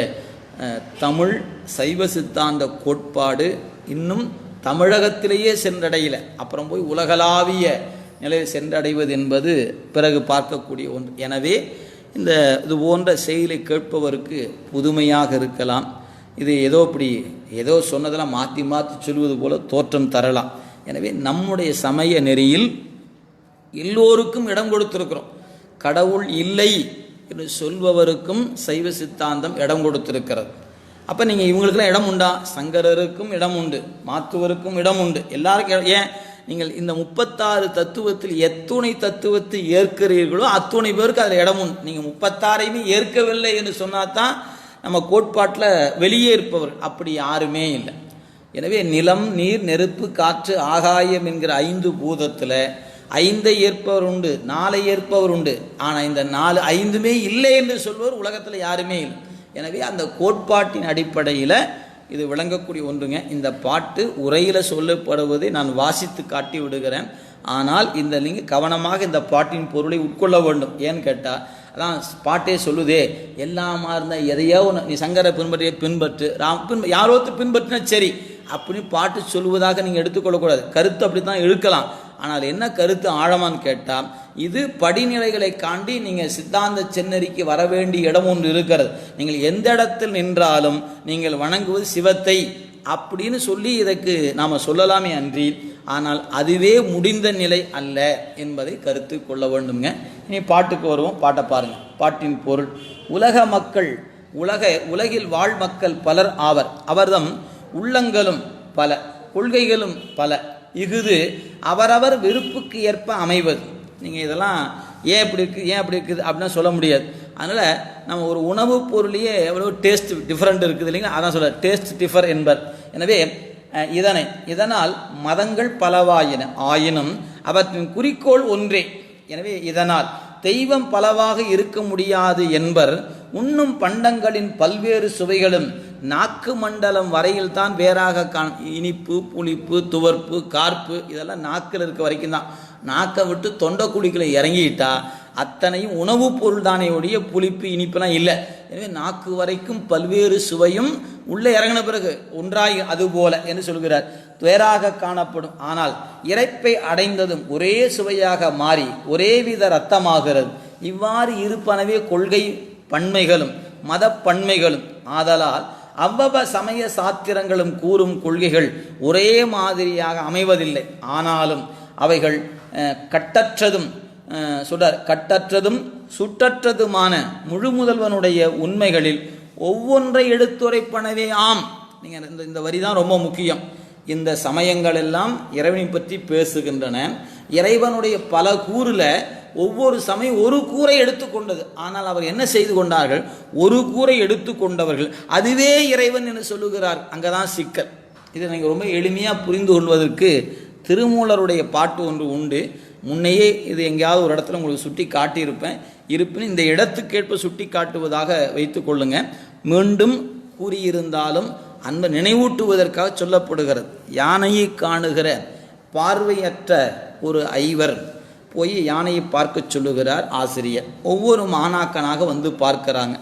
தமிழ் சைவ சித்தாந்த கோட்பாடு. இன்னும் தமிழகத்திலேயே சென்றடையல, அப்புறம் போய் உலகளாவிய நிலையில் சென்றடைவது என்பது பிறகு பார்க்கக்கூடிய ஒன்று. எனவே இது போன்ற செய்தியை கேட்பவருக்கு புதுமையாக இருக்கலாம். இது ஏதோ சொன்னதெல்லாம் மாற்றி மாற்றி சொல்வது போல தோற்றம் தரலாம். எனவே நம்முடைய சமய நெறியில் எல்லோருக்கும் இடம் கொடுத்திருக்கிறோம். கடவுள் இல்லை என்று சொல்பவருக்கும் சைவ சித்தாந்தம் இடம் கொடுத்திருக்கிறது. அப்போ நீங்கள் இவங்களுக்கெல்லாம் இடம் உண்டா? சங்கரருக்கும் இடம் உண்டு, மாத்துவருக்கும் இடம் உண்டு, எல்லாருக்கும். ஏன் நீங்கள் இந்த 36 தத்துவத்தில் எத்துணை தத்துவத்தை ஏற்கிறீர்களோ அத்துணை பேருக்கு அதில் இடம் உண்டு. நீங்கள் 36ஐயுமே ஏற்கவில்லை என்று சொன்னால் தான் நம்ம கோட்பாட்டில் வெளியே இருப்பவர். அப்படி யாருமே இல்லை. எனவே நிலம், நீர், நெருப்பு, காற்று, ஆகாயம் என்கிற 5 பூதத்தில் 5ஐ ஏற்பவர் உண்டு, 4ஐ ஏற்பவர் உண்டு. ஆனால் இந்த 4 5மே இல்லை என்று சொல்பவர் உலகத்தில் யாருமே இல்லை. எனவே அந்த கோட்பாட்டின் அடிப்படையில் இது விளங்கக்கூடிய ஒன்றுங்க. இந்த பாட்டு உரையில் சொல்லப்படுவதை நான் வாசித்து காட்டி விடுகிறேன். ஆனால் நீங்கள் கவனமாக இந்த பாட்டின் பொருளை உட்கொள்ள வேண்டும். ஏன்னு கேட்டால் அதான் பாட்டே சொல்லுதே, எல்லாமா இருந்தால் எதையோ ஒன்று நீ சங்கரை பின்பற்று யாரோத்து பின்பற்றினா சரி அப்படின்னு பாட்டு சொல்லுவதாக நீங்கள் எடுத்துக்கொள்ளக்கூடாது. கருத்து அப்படி தான் இழுக்கலாம். ஆனால் என்ன கருத்து ஆழமான்னு கேட்டால், இது படிநிலைகளை காண்டி நீங்கள் சித்தாந்த சென்னறிக்கு வர வேண்டிய இடம் ஒன்று இருக்கிறது. நீங்கள் எந்த இடத்தில் நின்றாலும் நீங்கள் வணங்குவது சிவத்தை அப்படின்னு சொல்லி இதற்கு நாம் சொல்லலாமே அன்றி, ஆனால் அதுவே முடிந்த நிலை அல்ல என்பதை கருத்து கொள்ள வேண்டுங்க. இனி பாட்டுக்கு வருவோம். பாட்டை பாருங்கள். பாட்டின் பொருள்: உலக மக்கள் உலகில் வாழ் மக்கள் பலர் ஆவர். அவர்தம் உள்ளங்களும் பல, கொள்கைகளும் பல. இஃது அவரவர் விருப்புக்கு ஏற்ப அமைவது. நீங்கள் இதெல்லாம் ஏன் இப்படி இருக்குது அப்படின்னா சொல்ல முடியாது. அதனால் நம்ம ஒரு உணவு பொருளையே எவ்வளோ டேஸ்ட் டிஃப்ரெண்ட் இருக்குது இல்லைங்களா, அதான் சொல்ல டேஸ்ட் டிஃபர் என்பர். எனவே இதனால் மதங்கள் பலவாயின ஆயினும் அவற்றின் குறிக்கோள் ஒன்றே. எனவே இதனால் தெய்வம் பலவாக இருக்க முடியாது என்பர். உண்ணும் பண்டங்களின் பல்வேறு சுவைகளும் நாக்கு மண்டலம் வரையில் தான் வேறாக இனிப்பு, புளிப்பு, துவர்ப்பு, கார்ப்பு இதெல்லாம் நாக்கில் இருக்க வரைக்கும் தான். நாக்கை விட்டு தொண்டை குழிகளை இறங்கிட்டா அத்தனையும் உணவுப் பொருள் தானே ஒழிய புளிப்பு, இனிப்பெல்லாம் இல்லை. எனவே நாக்கு வரைக்கும் பல்வேறு சுவையும் உள்ளே இறங்கின பிறகு ஒன்றாய் அதுபோல என்று சொல்கிறார். வேறாக காணப்படும். ஆனால் இறைப்பை அடைந்ததும் ஒரே சுவையாக மாறி ஒரே வித ரத்தமாகிறது. இவ்வாறு இருப்பனவே கொள்கை பன்மைகளும் மத பன்மைகளும். ஆதலால் அவ்வவ சமய சாத்திரங்களும் கூறும் கொள்கைகள் ஒரே மாதிரியாக அமைவதில்லை. ஆனாலும் அவைகள் கட்டற்றதும் சுற்றற்றதுமான முழு முதல்வனுடைய உண்மைகளில் ஒவ்வொன்றை எடுத்துரைப்பனவே ஆம். நீங்கள் இந்த வரி தான் ரொம்ப முக்கியம். இந்த சமயங்கள் எல்லாம் இறைவனை பற்றி பேசுகின்றன. இறைவனுடைய பல கூறில் ஒவ்வொரு சமயம் ஒரு கூரை எடுத்துக்கொண்டது. ஆனால் அவர் என்ன செய்து கொண்டார்கள்? ஒரு கூரை எடுத்துக்கொண்டவர்கள் அதுவே இறைவன் என்று சொல்லுகிறார். அங்கதான் சிக்கல். இதை நீங்கள் ரொம்ப எளிமையாக புரிந்து கொள்வதற்கு திருமூலருடைய பாட்டு ஒன்று உண்டு. முன்னையே இது எங்கேயாவது ஒரு இடத்துல உங்களுக்கு சுட்டி காட்டியிருப்பேன். இருப்பினும் இந்த இடத்துக்கேற்ப சுட்டி காட்டுவதாக வைத்து கொள்ளுங்க. மீண்டும் கூறியிருந்தாலும் அன்பை நினைவூட்டுவதற்காக சொல்லப்படுகிறது. யானையை காணுகிற பார்வையற்ற ஒரு ஐவர் போய் யானையை பார்க்க சொல்லுகிறார் ஆசிரியர். ஒவ்வொரு மாணாக்கனாக வந்து பார்க்குறாங்க.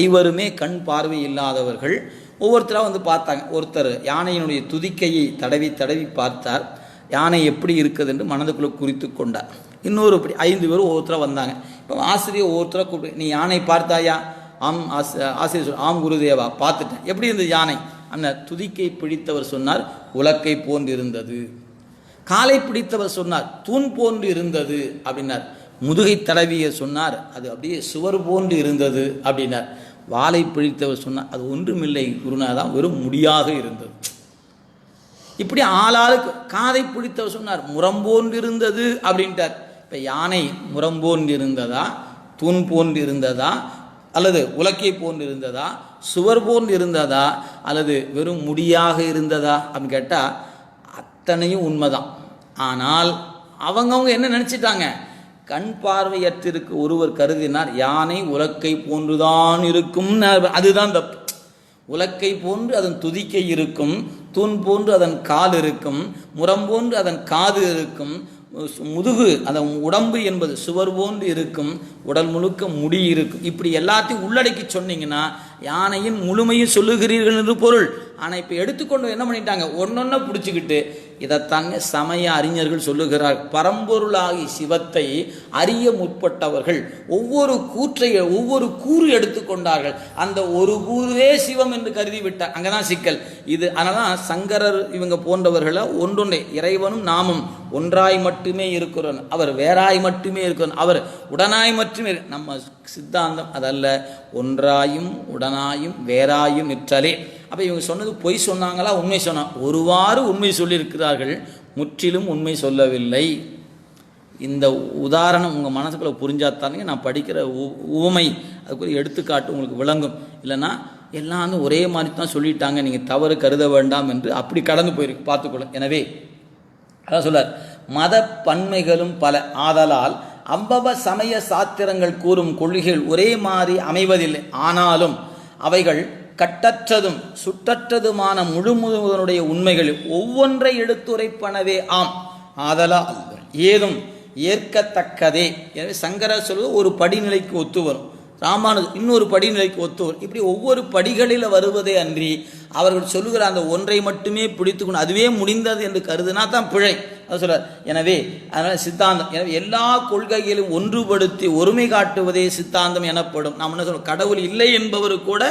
ஐவருமே கண் பார்வை இல்லாதவர்கள். ஒவ்வொருத்தராக வந்து பார்த்தாங்க. ஒருத்தர் யானையினுடைய துதிக்கையை தடவி தடவி பார்த்தார். யானை எப்படி இருக்குது என்று மனதுக்குள்ளே குறித்து கொண்டார். இன்னொரு 5 பேரும் ஒவ்வொருத்தராக வந்தாங்க. இப்போ ஆசிரியர் ஒவ்வொருத்தராக கூப்பிட்டு, நீ யானை பார்த்தாயா? ஆம் ஆசிரியர் சொல், ஆம் குருதேவா பார்த்துட்டேன். எப்படி இருந்தது யானை? அந்த துதிக்கை பிடித்தவர் சொன்னார், உலக்கை போன்று இருந்தது. காலை பிடித்தவர் சொன்னார், தூண் போன்று இருந்தது அப்படின்னார். முதுகை தடவிய சொன்னார், அது அப்படியே சுவர் போன்று இருந்தது அப்படின்னார். வாளை பிடித்தவர் சொன்னார், அது ஒன்றுமில்லை குருநாதா, வெறும் முடியாக இருந்தது. இப்படி ஆளாளுக்கு. காதை பிடித்தவர் சொன்னார், முரம்போன்று இருந்தது அப்படின்ட்டார். இப்போ யானை முரம்போன்று இருந்ததா, தூண் போன்று இருந்ததா, அல்லது உலக்கை போன்று இருந்ததா, சுவர் போன்று இருந்ததா, அல்லது வெறும் முடியாக இருந்ததா அப்படின்னு கேட்டால் அத்தனையும் உண்மைதான். ஆனால் அவங்கவுங்க என்ன நினச்சிட்டாங்க? கண் பார்வையற்றிருக்கு ஒருவர் கருதினார் யானை உலக்கை போன்றுதான் இருக்கும். அதுதான் தப்பு. உலக்கை போன்று அதன் துதிக்கை இருக்கும், தூண் போன்று அதன் கால் இருக்கும், முரம் போன்று அதன் காது இருக்கும், முதுகு அதன் உடம்பு என்பது சுவர் போன்று இருக்கும், உடல் முழுக்க முடி இருக்கும். இப்படி எல்லாத்தையும் உள்ளடக்கி சொன்னீங்கன்னா யானையின் முழுமையும் சொல்லுகிறீர்கள் என்று பொருள். ஆனால் இப்போ எடுத்துக்கொண்டு என்ன பண்ணிட்டாங்க? ஒன்னொன்ன பிடிச்சிக்கிட்டு இதைத்தாங்க சமய அறிஞர்கள் சொல்லுகிறார். பரம்பொருளாகி சிவத்தை அறிய முற்பட்டவர்கள் ஒவ்வொரு கூறு எடுத்துக்கொண்டார்கள். அந்த ஒரு கூறுவே சிவம் என்று கருதி விட்டார். அங்கதான் சிக்கல் இது. அதனால்தான் சங்கரர் இவங்க போன்றவர்களை ஒன்றொன்றே இறைவனும் நாமும் ஒன்றாய் மட்டுமே இருக்கிறோம், அவர் வேறாய் மட்டுமே இருக்கிறோம், அவர் உடனாய் மட்டுமே. நம்ம சித்தாந்தம் அதல்ல, ஒன்றாயும் உடனாயும் வேறாயும் நிற்றலே. அப்போ இவங்க சொன்னது பொய் சொன்னாங்களா, உண்மை சொன்னாங்க? ஒருவாறு உண்மை சொல்லியிருக்கிறார்கள், முற்றிலும் உண்மை சொல்லவில்லை. இந்த உதாரணம் உங்கள் மனசுக்குள்ளே புரிஞ்சாத்தானுங்க நான் படிக்கிற உவமை அதுக்குரிய எடுத்துக்காட்டு உங்களுக்கு விளங்கும். இல்லைன்னா எல்லாம் ஒரே மாதிரி தான் சொல்லிட்டாங்க, நீங்கள் தவறு கருத வேண்டாம் என்று அப்படி கடந்து போயிருக்கு, பார்த்துக்கொள்ள. எனவே அதான் சொல்றார், மத பன்மைகளும் பல ஆதலால் அவ்வவ சமய சாத்திரங்கள் கூறும் கொள்கைகள் ஒரே மாதிரி அமைவதில்லை. ஆனாலும் அவைகள் கட்டற்றதும் சுற்றற்றதுமான முழுமுதனுடைய உண்மைகளில் ஒவ்வொன்றை எடுத்துரைப்பனவே ஆம். ஆதலால் ஏதும் ஏற்கத்தக்கதே. எனவே சங்கரர் சொல்வது ஒரு படிநிலைக்கு ஒத்து வரும், ராமானுஜர் இன்னொரு படிநிலைக்கு ஒத்து வரும். இப்படி ஒவ்வொரு படிகளில் வருவதே அன்றி அவர்கள் சொல்லுகிற அந்த ஒன்றை மட்டுமே பிடித்துக்கொண்டு அதுவே முடிந்தது என்று கருதுனா தான் பிழை. அது சொல்றார். எனவே அதனால் சித்தாந்தம், எனவே எல்லா கொள்கையிலும் ஒன்றுபடுத்தி ஒருமை காட்டுவதே சித்தாந்தம் எனப்படும். நாம் என்ன சொல்றோம்? கடவுள் இல்லை என்பவரு கூட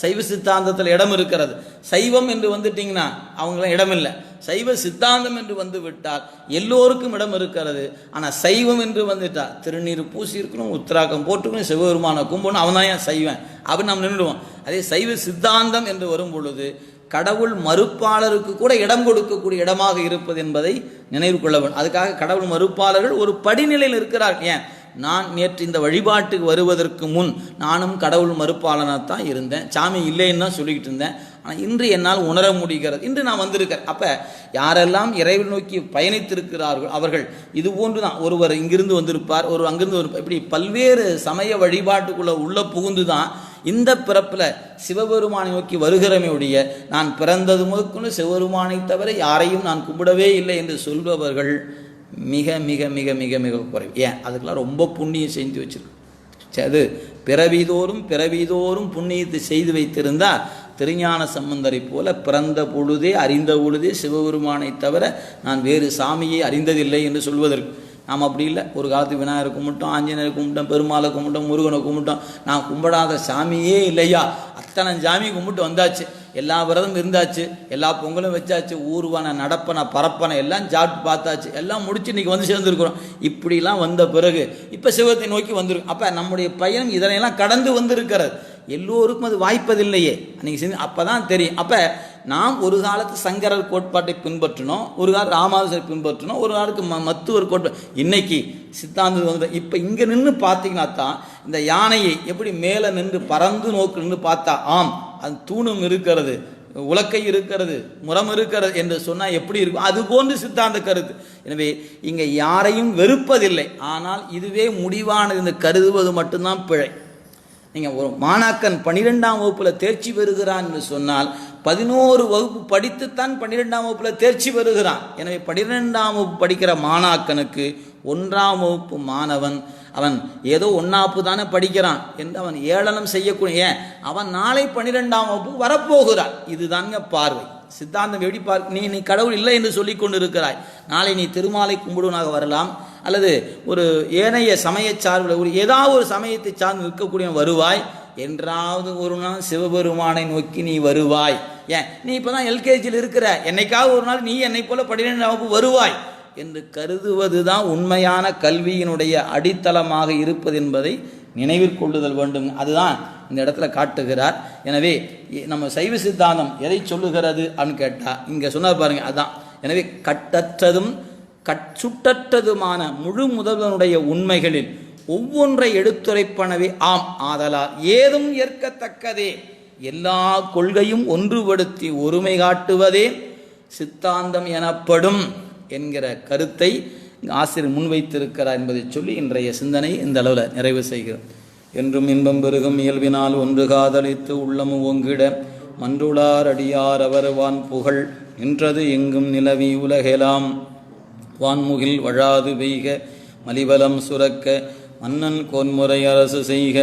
சைவ சித்தாந்தத்தில் இடம் இருக்கிறது. சைவம் என்று வந்துட்டீங்கன்னா அவங்களாம் இடம் இல்லை. சைவ சித்தாந்தம் என்று வந்து விட்டால் எல்லோருக்கும் இடம் இருக்கிறது. ஆனால் சைவம் என்று வந்துட்டால் திருநீர் பூசி இருக்கணும், உத்திராக்கம் போட்டுக்கணும், சிவபெருமான கும்பணும், அவன் தான் ஏன் சைவன் அப்படின்னு நாம் நின்றுடுவோம். அதே சைவ சித்தாந்தம் என்று வரும் பொழுது கடவுள் மறுப்பாளருக்கு கூட இடம் கொடுக்கக்கூடிய இடமாக இருப்பது என்பதை நினைவு கொள்ள வேண்டும். அதுக்காக கடவுள் மறுப்பாளர்கள் ஒரு படிநிலையில் இருக்கிறார்கள். ஏன், நான் நேற்று இந்த வழிபாட்டுக்கு வருவதற்கு முன் நானும் கடவுள் மறுப்பாளனாக தான் இருந்தேன், சாமி இல்லைன்னு தான் சொல்லிக்கிட்டு இருந்தேன். ஆனால் இன்று என்னால் உணர முடிகிறது, இன்று நான் வந்திருக்கேன். அப்போ யாரெல்லாம் இறைவன் நோக்கி பயணித்திருக்கிறார்கள் அவர்கள் இது போன்று தான். ஒருவர் இங்கிருந்து வந்திருப்பார், ஒருவர் அங்கிருந்து ஒரு, இப்படி பல்வேறு சமய வழிபாட்டுக்குள்ளே உள்ள புகுந்து தான் இந்த பிறப்பில் சிவபெருமானை நோக்கி வருகிறமே ஒழிய நான் பிறந்தது முதற்கொண்டு சிவபெருமானை தவிர யாரையும் நான் கும்பிடவே இல்லை என்று சொல்பவர்கள் மிக மிக மிக மிக மிக குறைவு. ஏன், அதுக்கெல்லாம் ரொம்ப புண்ணியம் செஞ்சு வச்சிருக்கு. அது பிறவிதோறும் புண்ணியத்தை செய்து வைத்திருந்தால் திருஞான சம்பந்தரை போல பிறந்த பொழுதே அறிந்த பொழுதே சிவபெருமானை தவிர நான் வேறு சாமியை அறிந்ததில்லை என்று சொல்வதற்கு. நாம் அப்படி இல்லை. ஒரு காலத்து விநாயகரை கும்பிட்டோம், ஆஞ்சநேயரை கும்பிட்டோம், பெருமாளை கும்பிட்டோம், முருகனை கும்பிட்டோம். நான் கும்பிடாத சாமியே இல்லையா? அத்தனை சாமி கும்பிட்டு வந்தாச்சு, எல்லா விரதம் இருந்தாச்சு, எல்லா பொங்கலும் வச்சாச்சு, ஊர்வன நடப்பன பரப்பனை எல்லாம் சாப்பிட்டு பார்த்தாச்சு, எல்லாம் முடிச்சு இன்றைக்கி வந்து சேர்ந்துருக்குறோம். இப்படிலாம் வந்த பிறகு இப்போ சிவத்தை நோக்கி வந்துருக்கும். அப்போ நம்முடைய பயணம் இதனையெல்லாம் கடந்து வந்திருக்கிறது. எல்லோருக்கும் அது வாய்ப்பதில்லையே, அன்றைக்கி செஞ்சு அப்போ தான் தெரியும். அப்போ நாம் ஒரு காலத்து சங்கரர் கோட்பாட்டை பின்பற்றினோம், ஒரு காலம் ராமானுஜரை பின்பற்றினோம், ஒரு காலத்துக்கு மத்துவர் கோட்பாடு, இன்னைக்கு சித்தாந்தம் வந்து. இப்போ இங்கே நின்று பார்த்தீங்கன்னா தான் இந்த யானையை எப்படி மேலே நின்று பறந்து நோக்கு நின்று பார்த்தா ஆம் அது தூணும் இருக்கிறது, உலக்கை இருக்கிறது, முரம் இருக்கிறது என்று சொன்னால் எப்படி இருக்கும்? அது போன்று சித்தாந்த கருத்து. எனவே இங்கே யாரையும் வெறுப்பதில்லை, ஆனால் இதுவே முடிவானது என்று கருதுவது மட்டும்தான் பிழை. நீங்கள் ஒரு மாணாக்கன் 12ஆம் வகுப்பில் தேர்ச்சி பெறுகிறான் என்று சொன்னால் 11 வகுப்பு படித்துத்தான் 12ஆம் வகுப்பில் தேர்ச்சி பெறுகிறான். எனவே 12ஆம் வகுப்பு படிக்கிற மாணாக்கனுக்கு 1ஆம் வகுப்பு மாணவன் அவன் ஏதோ ஒன்னாப்பு தானே படிக்கிறான் என்று அவன் ஏளனம் செய்யக்கூடிய, அவன் நாளை 12ஆம் வகுப்பு வரப்போகிறான். இதுதாங்க பார்வை. சித்தாந்தம் எப்படி நீ கடவுள் இல்லை என்று சொல்லி கொண்டு இருக்கிறாய். நாளை நீ திருமாலை கும்பிடுவனாக வரலாம், அல்லது ஒரு ஏனைய சமய சார்பில் ஒரு ஏதாவது ஒரு சமயத்தை சார்ந்து நிற்கக்கூடிய வருவாய். என்றாவது ஒரு நாள் சிவபெருமானை நோக்கி நீ வருவாய். ஏன் நீ இப்போதான் எல்கேஜியில் இருக்கிற, என்னைக்காவது ஒரு நாள் நீ என்னை போல 12ஆம் வகுப்பு வருவாய் என்று கருதுவது தான் உண்மையான கல்வியினுடைய அடித்தளமாக இருப்பது என்பதை நினைவில் கொள்ளுதல் வேண்டும். அதுதான் இந்த இடத்துல காட்டுகிறார். எனவே நம்ம சைவ சித்தாந்தம் எதை சொல்லுகிறது அப்படின்னு கேட்டால் இங்கே சொன்னார் பாருங்க, அதுதான். எனவே கட்டற்றதும் சுட்டற்றதுமான முழு முதல்வனுடைய உண்மைகளில் ஒவ்வொன்றை எடுத்துரைப்பனவே ஆம் ஆதலால் ஏதும் ஏற்கத்தக்கதே, எல்லா கொள்கையும் ஒன்றுபடுத்தி ஒருமை காட்டுவதே சித்தாந்தம் எனப்படும் என்கிற கருத்தை ஆசிரியர் முன்வைத்திருக்கிறார் என்பதை சொல்லி இன்றைய சிந்தனை இந்த அளவில் நிறைவு செய்கிறோம். என்றும் இன்பம் பெருகும் இயல்பினால் ஒன்று காதலித்து உள்ளமும் ஓங்கிட மன்றுளார் அடியார் அவர் வான் புகழ் நின்றது எங்கும் நிலவி உலகெலாம் வான்முகில் வழாது பெய்க மலிபலம் சுரக்க மன்னன் கோன்முறை அரசு செய்க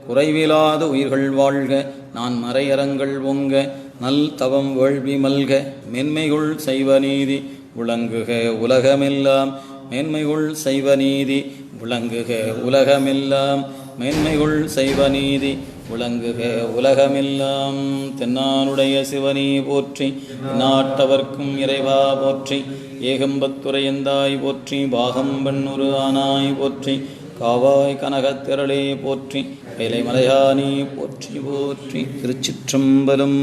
குறைவிலாத உயிர்கள் வாழ்க நான் மறையரங்கள் ஒங்க நல் தவம் வேள்வி மல்க மென்மைகுள் சைவ நீதி விளங்குக உலகமெல்லாம் மேன்மைகுள் சைவ நீதி விளங்குக உலகமெல்லாம் மேன்மைகுள் சைவ நீதி விளங்குக உலகமெல்லாம். தென்னானுடைய சிவனி போற்றி, நாட்டவர்க்கும் இறைவா போற்றி, ஏகம்பத்துரையந்தாய் போற்றி, பாகம்பெண்ணுரு ஆனாய் போற்றி, காவாய் கனகத்திரளே போற்றி, வேலை மலையானி போற்றி போற்றி. திருச்சிற்றம்பலம்.